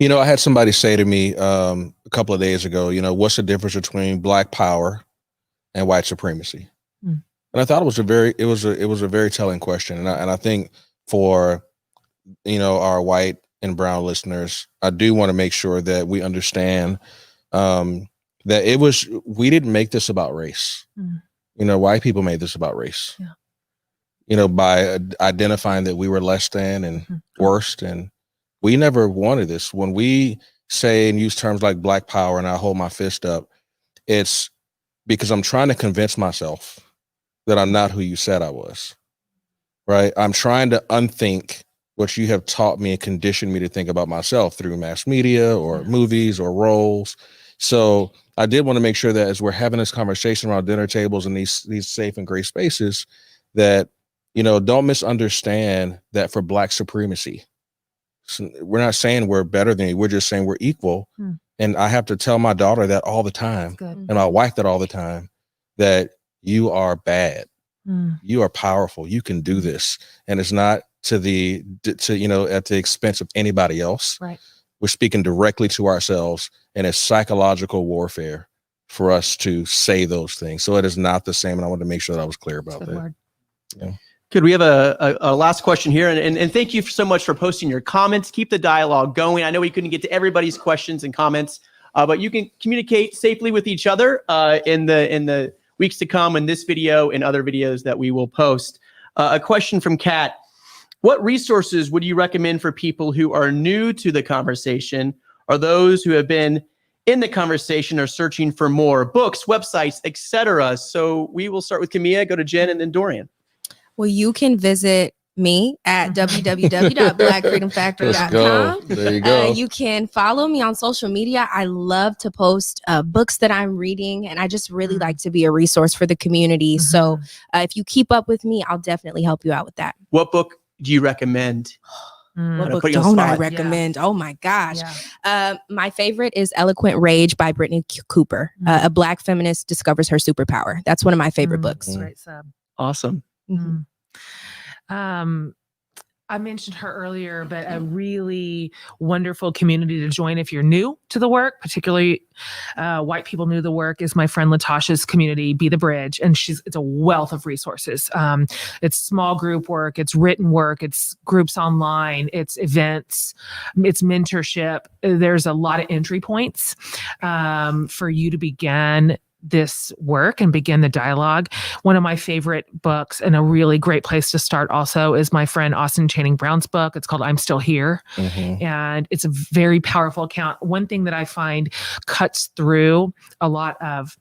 I had somebody say to me a couple of days ago, what's the difference between Black power and white supremacy? And I thought it was a very telling question. And I think for, our white and brown listeners, I do want to make sure that we understand that we didn't make this about race. White people made this about race. By identifying that we were less than and worst, and we never wanted this. When we say and use terms like Black power, and I hold my fist up, it's because I'm trying to convince myself that I'm not who you said I was, right? I'm trying to unthink what you have taught me and conditioned me to think about myself through mass media or movies or roles. So I did want to make sure that as we're having this conversation around dinner tables and these safe and great spaces, that, don't misunderstand that for Black supremacy. So we're not saying we're better than you. We're just saying we're equal. And I have to tell my daughter that all the time, and my wife that all the time, that you are bad. You are powerful. You can do this. And it's not at the expense of anybody else. Right. We're speaking directly to ourselves, and it's psychological warfare for us to say those things. So it is not the same. And I wanted to make sure that I was clear about that. Good. We have a last question here, and thank you so much for posting your comments. Keep the dialogue going. I know we couldn't get to everybody's questions and comments, but you can communicate safely with each other in the weeks to come in this video and other videos that we will post. A question from Kat. What resources would you recommend for people who are new to the conversation or those who have been in the conversation or searching for more? Books, websites, etc. So we will start with Kimiya, go to Jen, and then Dorian. Well, you can visit me at www.blackfreedomfactory.com. There you go. You can follow me on social media. I love to post books that I'm reading, and I just really like to be a resource for the community. So if you keep up with me, I'll definitely help you out with that. What book do you recommend? What book don't I recommend? Oh my gosh. My favorite is Eloquent Rage by Brittany Cooper. A Black feminist discovers her superpower. That's one of my favorite books. Great sub. Awesome. I mentioned her earlier, but a really wonderful community to join if you're new to the work, particularly white people new to the work, is my friend Latasha's community, Be the Bridge. And it's a wealth of resources. It's small group work, it's written work, it's groups online, it's events, it's mentorship. There's a lot of entry points for you to begin this work and begin the dialogue. One of my favorite books and a really great place to start also is my friend Austin Channing Brown's book. It's called I'm Still Here. And it's a very powerful account. One thing that I find cuts through a lot of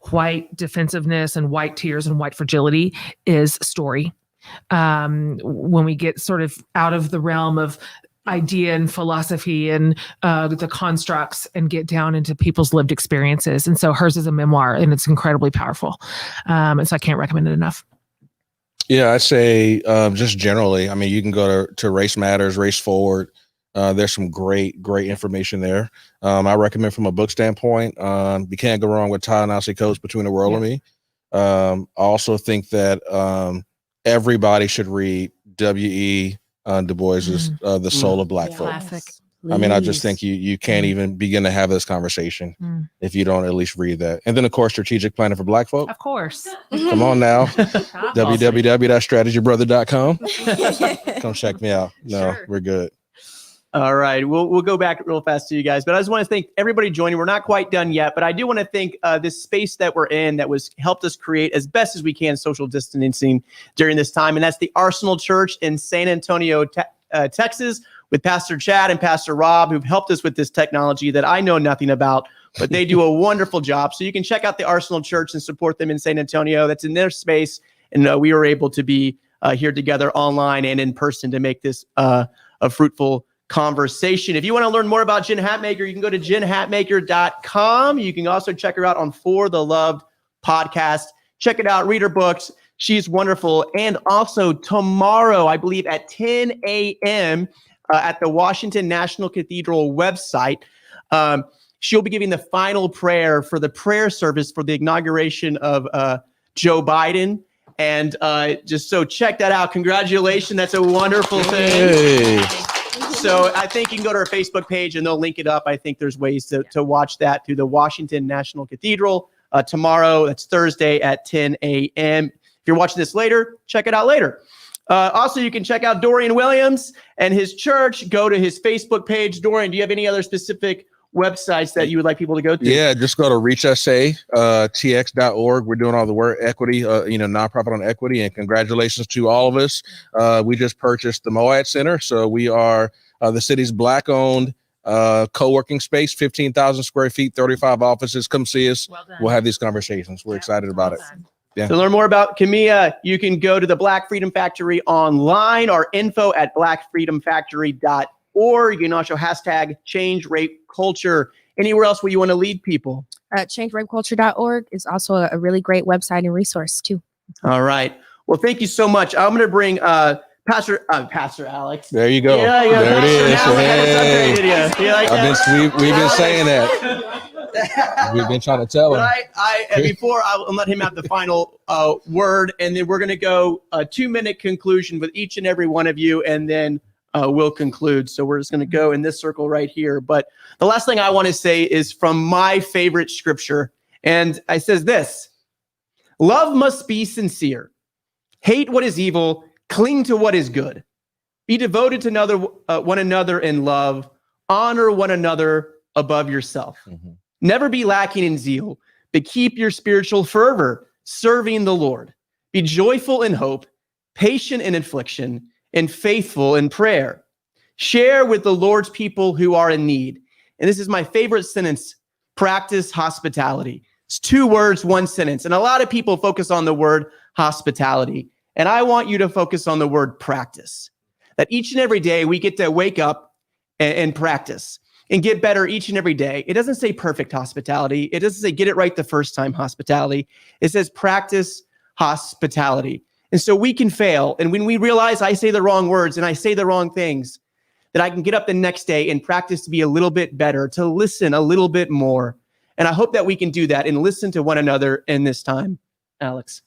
white defensiveness and white tears and white fragility is story. When we get sort of out of the realm of idea and philosophy and the constructs and get down into people's lived experiences. And so hers is a memoir and it's incredibly powerful. And so I can't recommend it enough. Yeah, I say just generally, I mean, you can go to Race Matters, Race Forward. There's some great information there. I recommend from a book standpoint, you can't go wrong with Ta-Nehisi Coates' Between the World and Me. I also think that everybody should read W.E. Du Bois's The Soul of Black Folk. Classic. I mean, I just think you can't even begin to have this conversation if you don't at least read that. And then, of course, Strategic Planning for Black Folk. Of course. Come on now. www.strategybrother.com. Come check me out. No, Sure. we're good. All right, we'll go back real fast to you guys, but I just want to thank everybody joining. We're not quite done yet, but I do want to thank this space that we're in that was helped us create as best as we can social distancing during this time, and that's the Arsenal Church in San Antonio, Texas, with Pastor Chad and Pastor Rob, who've helped us with this technology that I know nothing about, but they do a wonderful job. So you can check out the Arsenal Church and support them in San Antonio. That's in their space, and we were able to be here together online and in person to make this a fruitful conversation. If you want to learn more about Jen Hatmaker, you can go to jenhatmaker.com. You can also check her out on For the Loved podcast. Check it out, read her books. She's wonderful. And also tomorrow, I believe at 10 a.m. At the Washington National Cathedral website, she'll be giving the final prayer for the prayer service for the inauguration of Joe Biden. And just so check that out. Congratulations. That's a wonderful thing. Hey. So I think you can go to our Facebook page and they'll link it up. I think there's ways to watch that through the Washington National Cathedral tomorrow. That's Thursday at 10 a.m. If you're watching this later, check it out later. Also, you can check out Dorian Williams and his church. Go to his Facebook page. Dorian, do you have any other specific websites that you would like people to go to? Yeah, just go to reachsa.tx.org. We're doing all the work, equity, nonprofit on equity, and congratulations to all of us. We just purchased the Moad Center, so we are the city's Black-owned co-working space, 15,000 square feet, 35 offices. Come see us. Well done. We'll have these conversations. We're excited about it. Yeah. To learn more about Kimiya, you can go to the Black Freedom Factory online or info@blackfreedomfactory.org. You can also hashtag change rape culture. Anywhere else where you want to lead people? ChangeRapeCulture.org is also a really great website and resource too. All right. Well, thank you so much. I'm going to bring Pastor Alex. There you go. Yeah, there it is. Now we got this Hey. upgraded, yeah. You like that? We've been saying that. We've been trying to tell him. But before I'll let him have the final word, and then we're going to go a 2-minute conclusion with each and every one of you, and then we'll conclude. So we're just going to go in this circle right here. But the last thing I want to say is from my favorite scripture, and it says this: love must be sincere, hate what is evil, cling to what is good, be devoted to one another in love, honor one another above yourself. Mm-hmm. Never be lacking in zeal, but keep your spiritual fervor, serving the Lord. Be joyful in hope, patient in affliction, and faithful in prayer. Share with the Lord's people who are in need. And this is my favorite sentence: practice hospitality. It's 2 words, 1 sentence. And a lot of people focus on the word hospitality. And I want you to focus on the word practice. That each and every day we get to wake up and practice and get better each and every day. It doesn't say perfect hospitality. It doesn't say get it right the first time hospitality. It says practice hospitality. And so we can fail. And when we realize I say the wrong words and I say the wrong things, that I can get up the next day and practice to be a little bit better, to listen a little bit more. And I hope that we can do that and listen to one another in this time. Alex.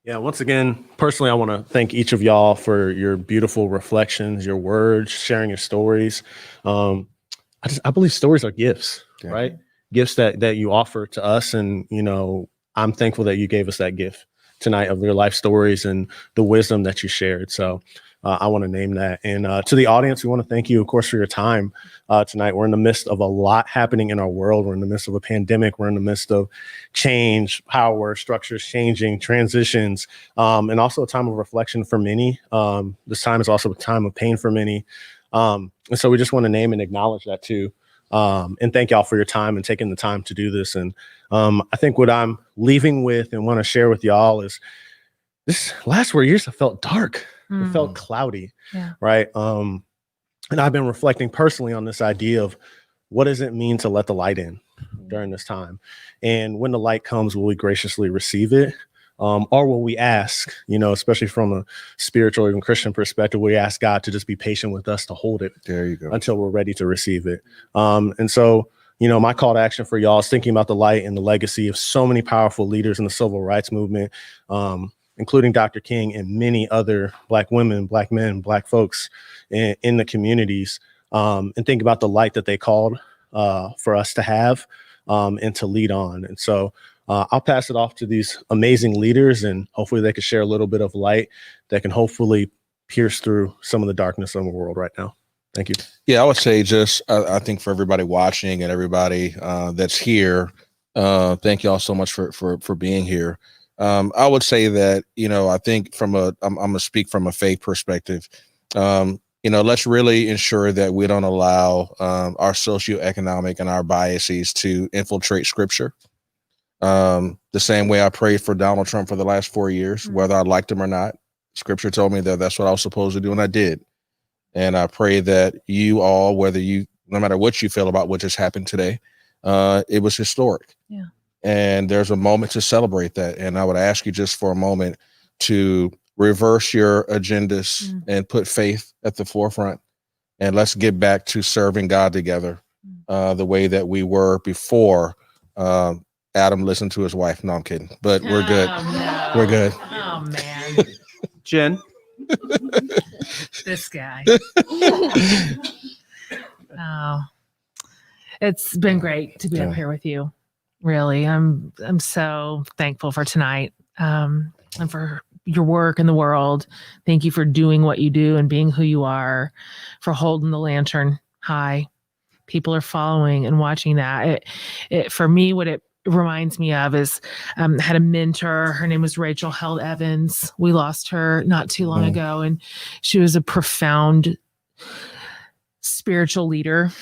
Yeah, once again, personally, I want to thank each of y'all for your beautiful reflections, your words, sharing your stories. I believe stories are gifts, Yeah. right? Gifts that you offer to us. And, I'm thankful that you gave us that gift tonight of your life stories and the wisdom that you shared. So I want to name that. And to the audience, we want to thank you, of course, for your time tonight. We're in the midst of a lot happening in our world. We're in the midst of a pandemic. We're in the midst of change, power, structures changing, transitions, and also a time of reflection for many. This time is also a time of pain for many. And so we just want to name and acknowledge that too. And thank y'all for your time and taking the time to do this. And I think what I'm leaving with and want to share with y'all is this last 4 years have felt dark. It felt cloudy, right? And I've been reflecting personally on this idea of what does it mean to let the light in during this time? And when the light comes, will we graciously receive it? Or will we ask, especially from a spiritual and Christian perspective, we ask God to just be patient with us to hold it There you go. until we're ready to receive it. And so, my call to action for y'all is thinking about the light and the legacy of so many powerful leaders in the civil rights movement, including Dr. King and many other Black women, Black men, Black folks in the communities, and think about the light that they called for us to have and to lead on. And so I'll pass it off to these amazing leaders, and hopefully they can share a little bit of light that can hopefully pierce through some of the darkness in the world right now. Thank you. Yeah, I would say just, I think for everybody watching and everybody that's here, thank y'all so much for being here. I would say that, I think I'm going to speak from a faith perspective. Let's really ensure that we don't allow our socioeconomic and our biases to infiltrate scripture. The same way I prayed for Donald Trump for the last 4 years, whether I liked him or not. Scripture told me that that's what I was supposed to do, and I did. And I pray that you all, no matter what you feel about what just happened today, it was historic. Yeah. And there's a moment to celebrate that. And I would ask you just for a moment to reverse your agendas and put faith at the forefront. And let's get back to serving God together the way that we were before Adam listened to his wife. No, I'm kidding. But we're good. No. We're good. Oh, man. Jen? This guy. Oh, it's been great to be up here with you. Really, I'm so thankful for tonight and for your work in the world. Thank you for doing what you do and being who you are, for holding the lantern high. People are following and watching that. It for me, what it reminds me of is had a mentor. Her name was Rachel Held Evans. We lost her not too long ago, and she was a profound spiritual leader.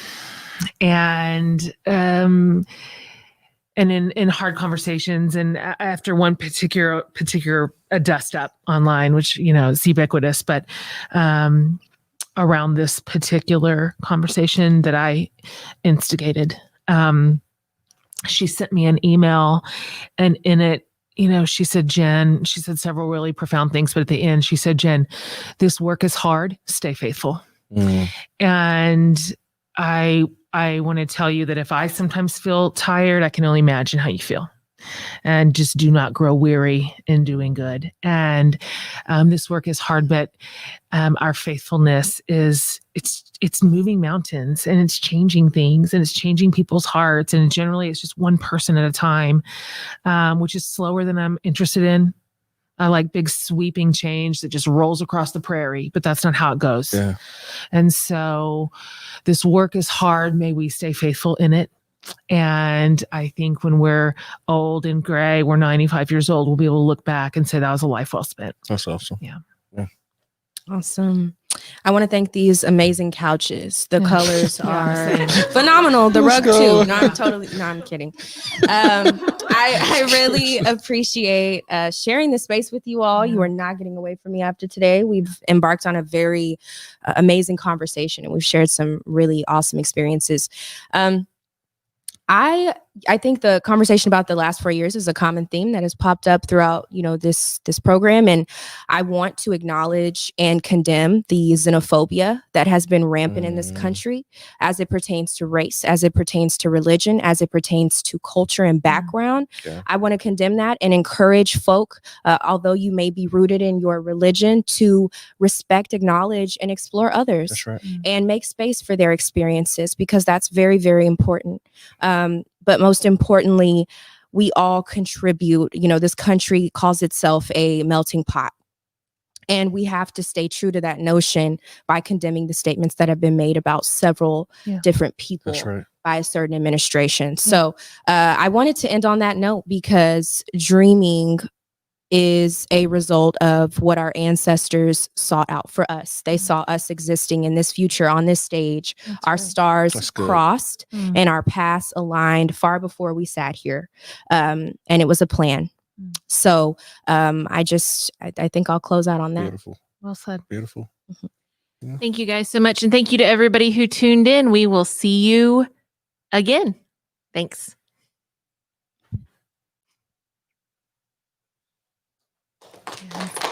And in hard conversations, and after one particular dust up online, which is ubiquitous, but around this particular conversation that I instigated, she sent me an email, and in it, she said, Jen, she said several really profound things, but at the end she said, Jen, this work is hard, stay faithful. And I want to tell you that if I sometimes feel tired, I can only imagine how you feel. And just do not grow weary in doing good. And this work is hard, but our faithfulness it's moving mountains, and it's changing things, and it's changing people's hearts. And generally it's just one person at a time, which is slower than I'm interested in. I like big sweeping change that just rolls across the prairie, but that's not how it goes. Yeah. And so this work is hard. May we stay faithful in it. And I think when we're old and gray, we're 95 years old, we'll be able to look back and say that was a life well spent. That's awesome. Yeah. Awesome. I want to thank these amazing couches. The colors are phenomenal. The rug too. No, I'm kidding. I really appreciate sharing this space with you all. You are not getting away from me after today. We've embarked on a very amazing conversation, and we've shared some really awesome experiences. I I think the conversation about the last 4 years is a common theme that has popped up throughout, this program. And I want to acknowledge and condemn the xenophobia that has been rampant in this country as it pertains to race, as it pertains to religion, as it pertains to culture and background. Yeah. I want to condemn that and encourage folk, although you may be rooted in your religion, to respect, acknowledge, and explore others. That's right. And make space for their experiences, because that's very, very important. But most importantly, we all contribute. This country calls itself a melting pot. And we have to stay true to that notion by condemning the statements that have been made about several different people That's right. by a certain administration. So I wanted to end on that note, because dreaming is a result of what our ancestors sought out for us. They saw us existing in this future on this stage. Our stars crossed and our paths aligned far before we sat here. And it was a plan. So I think I'll close out on that. Beautiful. Well said. Beautiful. Thank you guys so much. And thank you to everybody who tuned in. We will see you again. Thanks. Yes.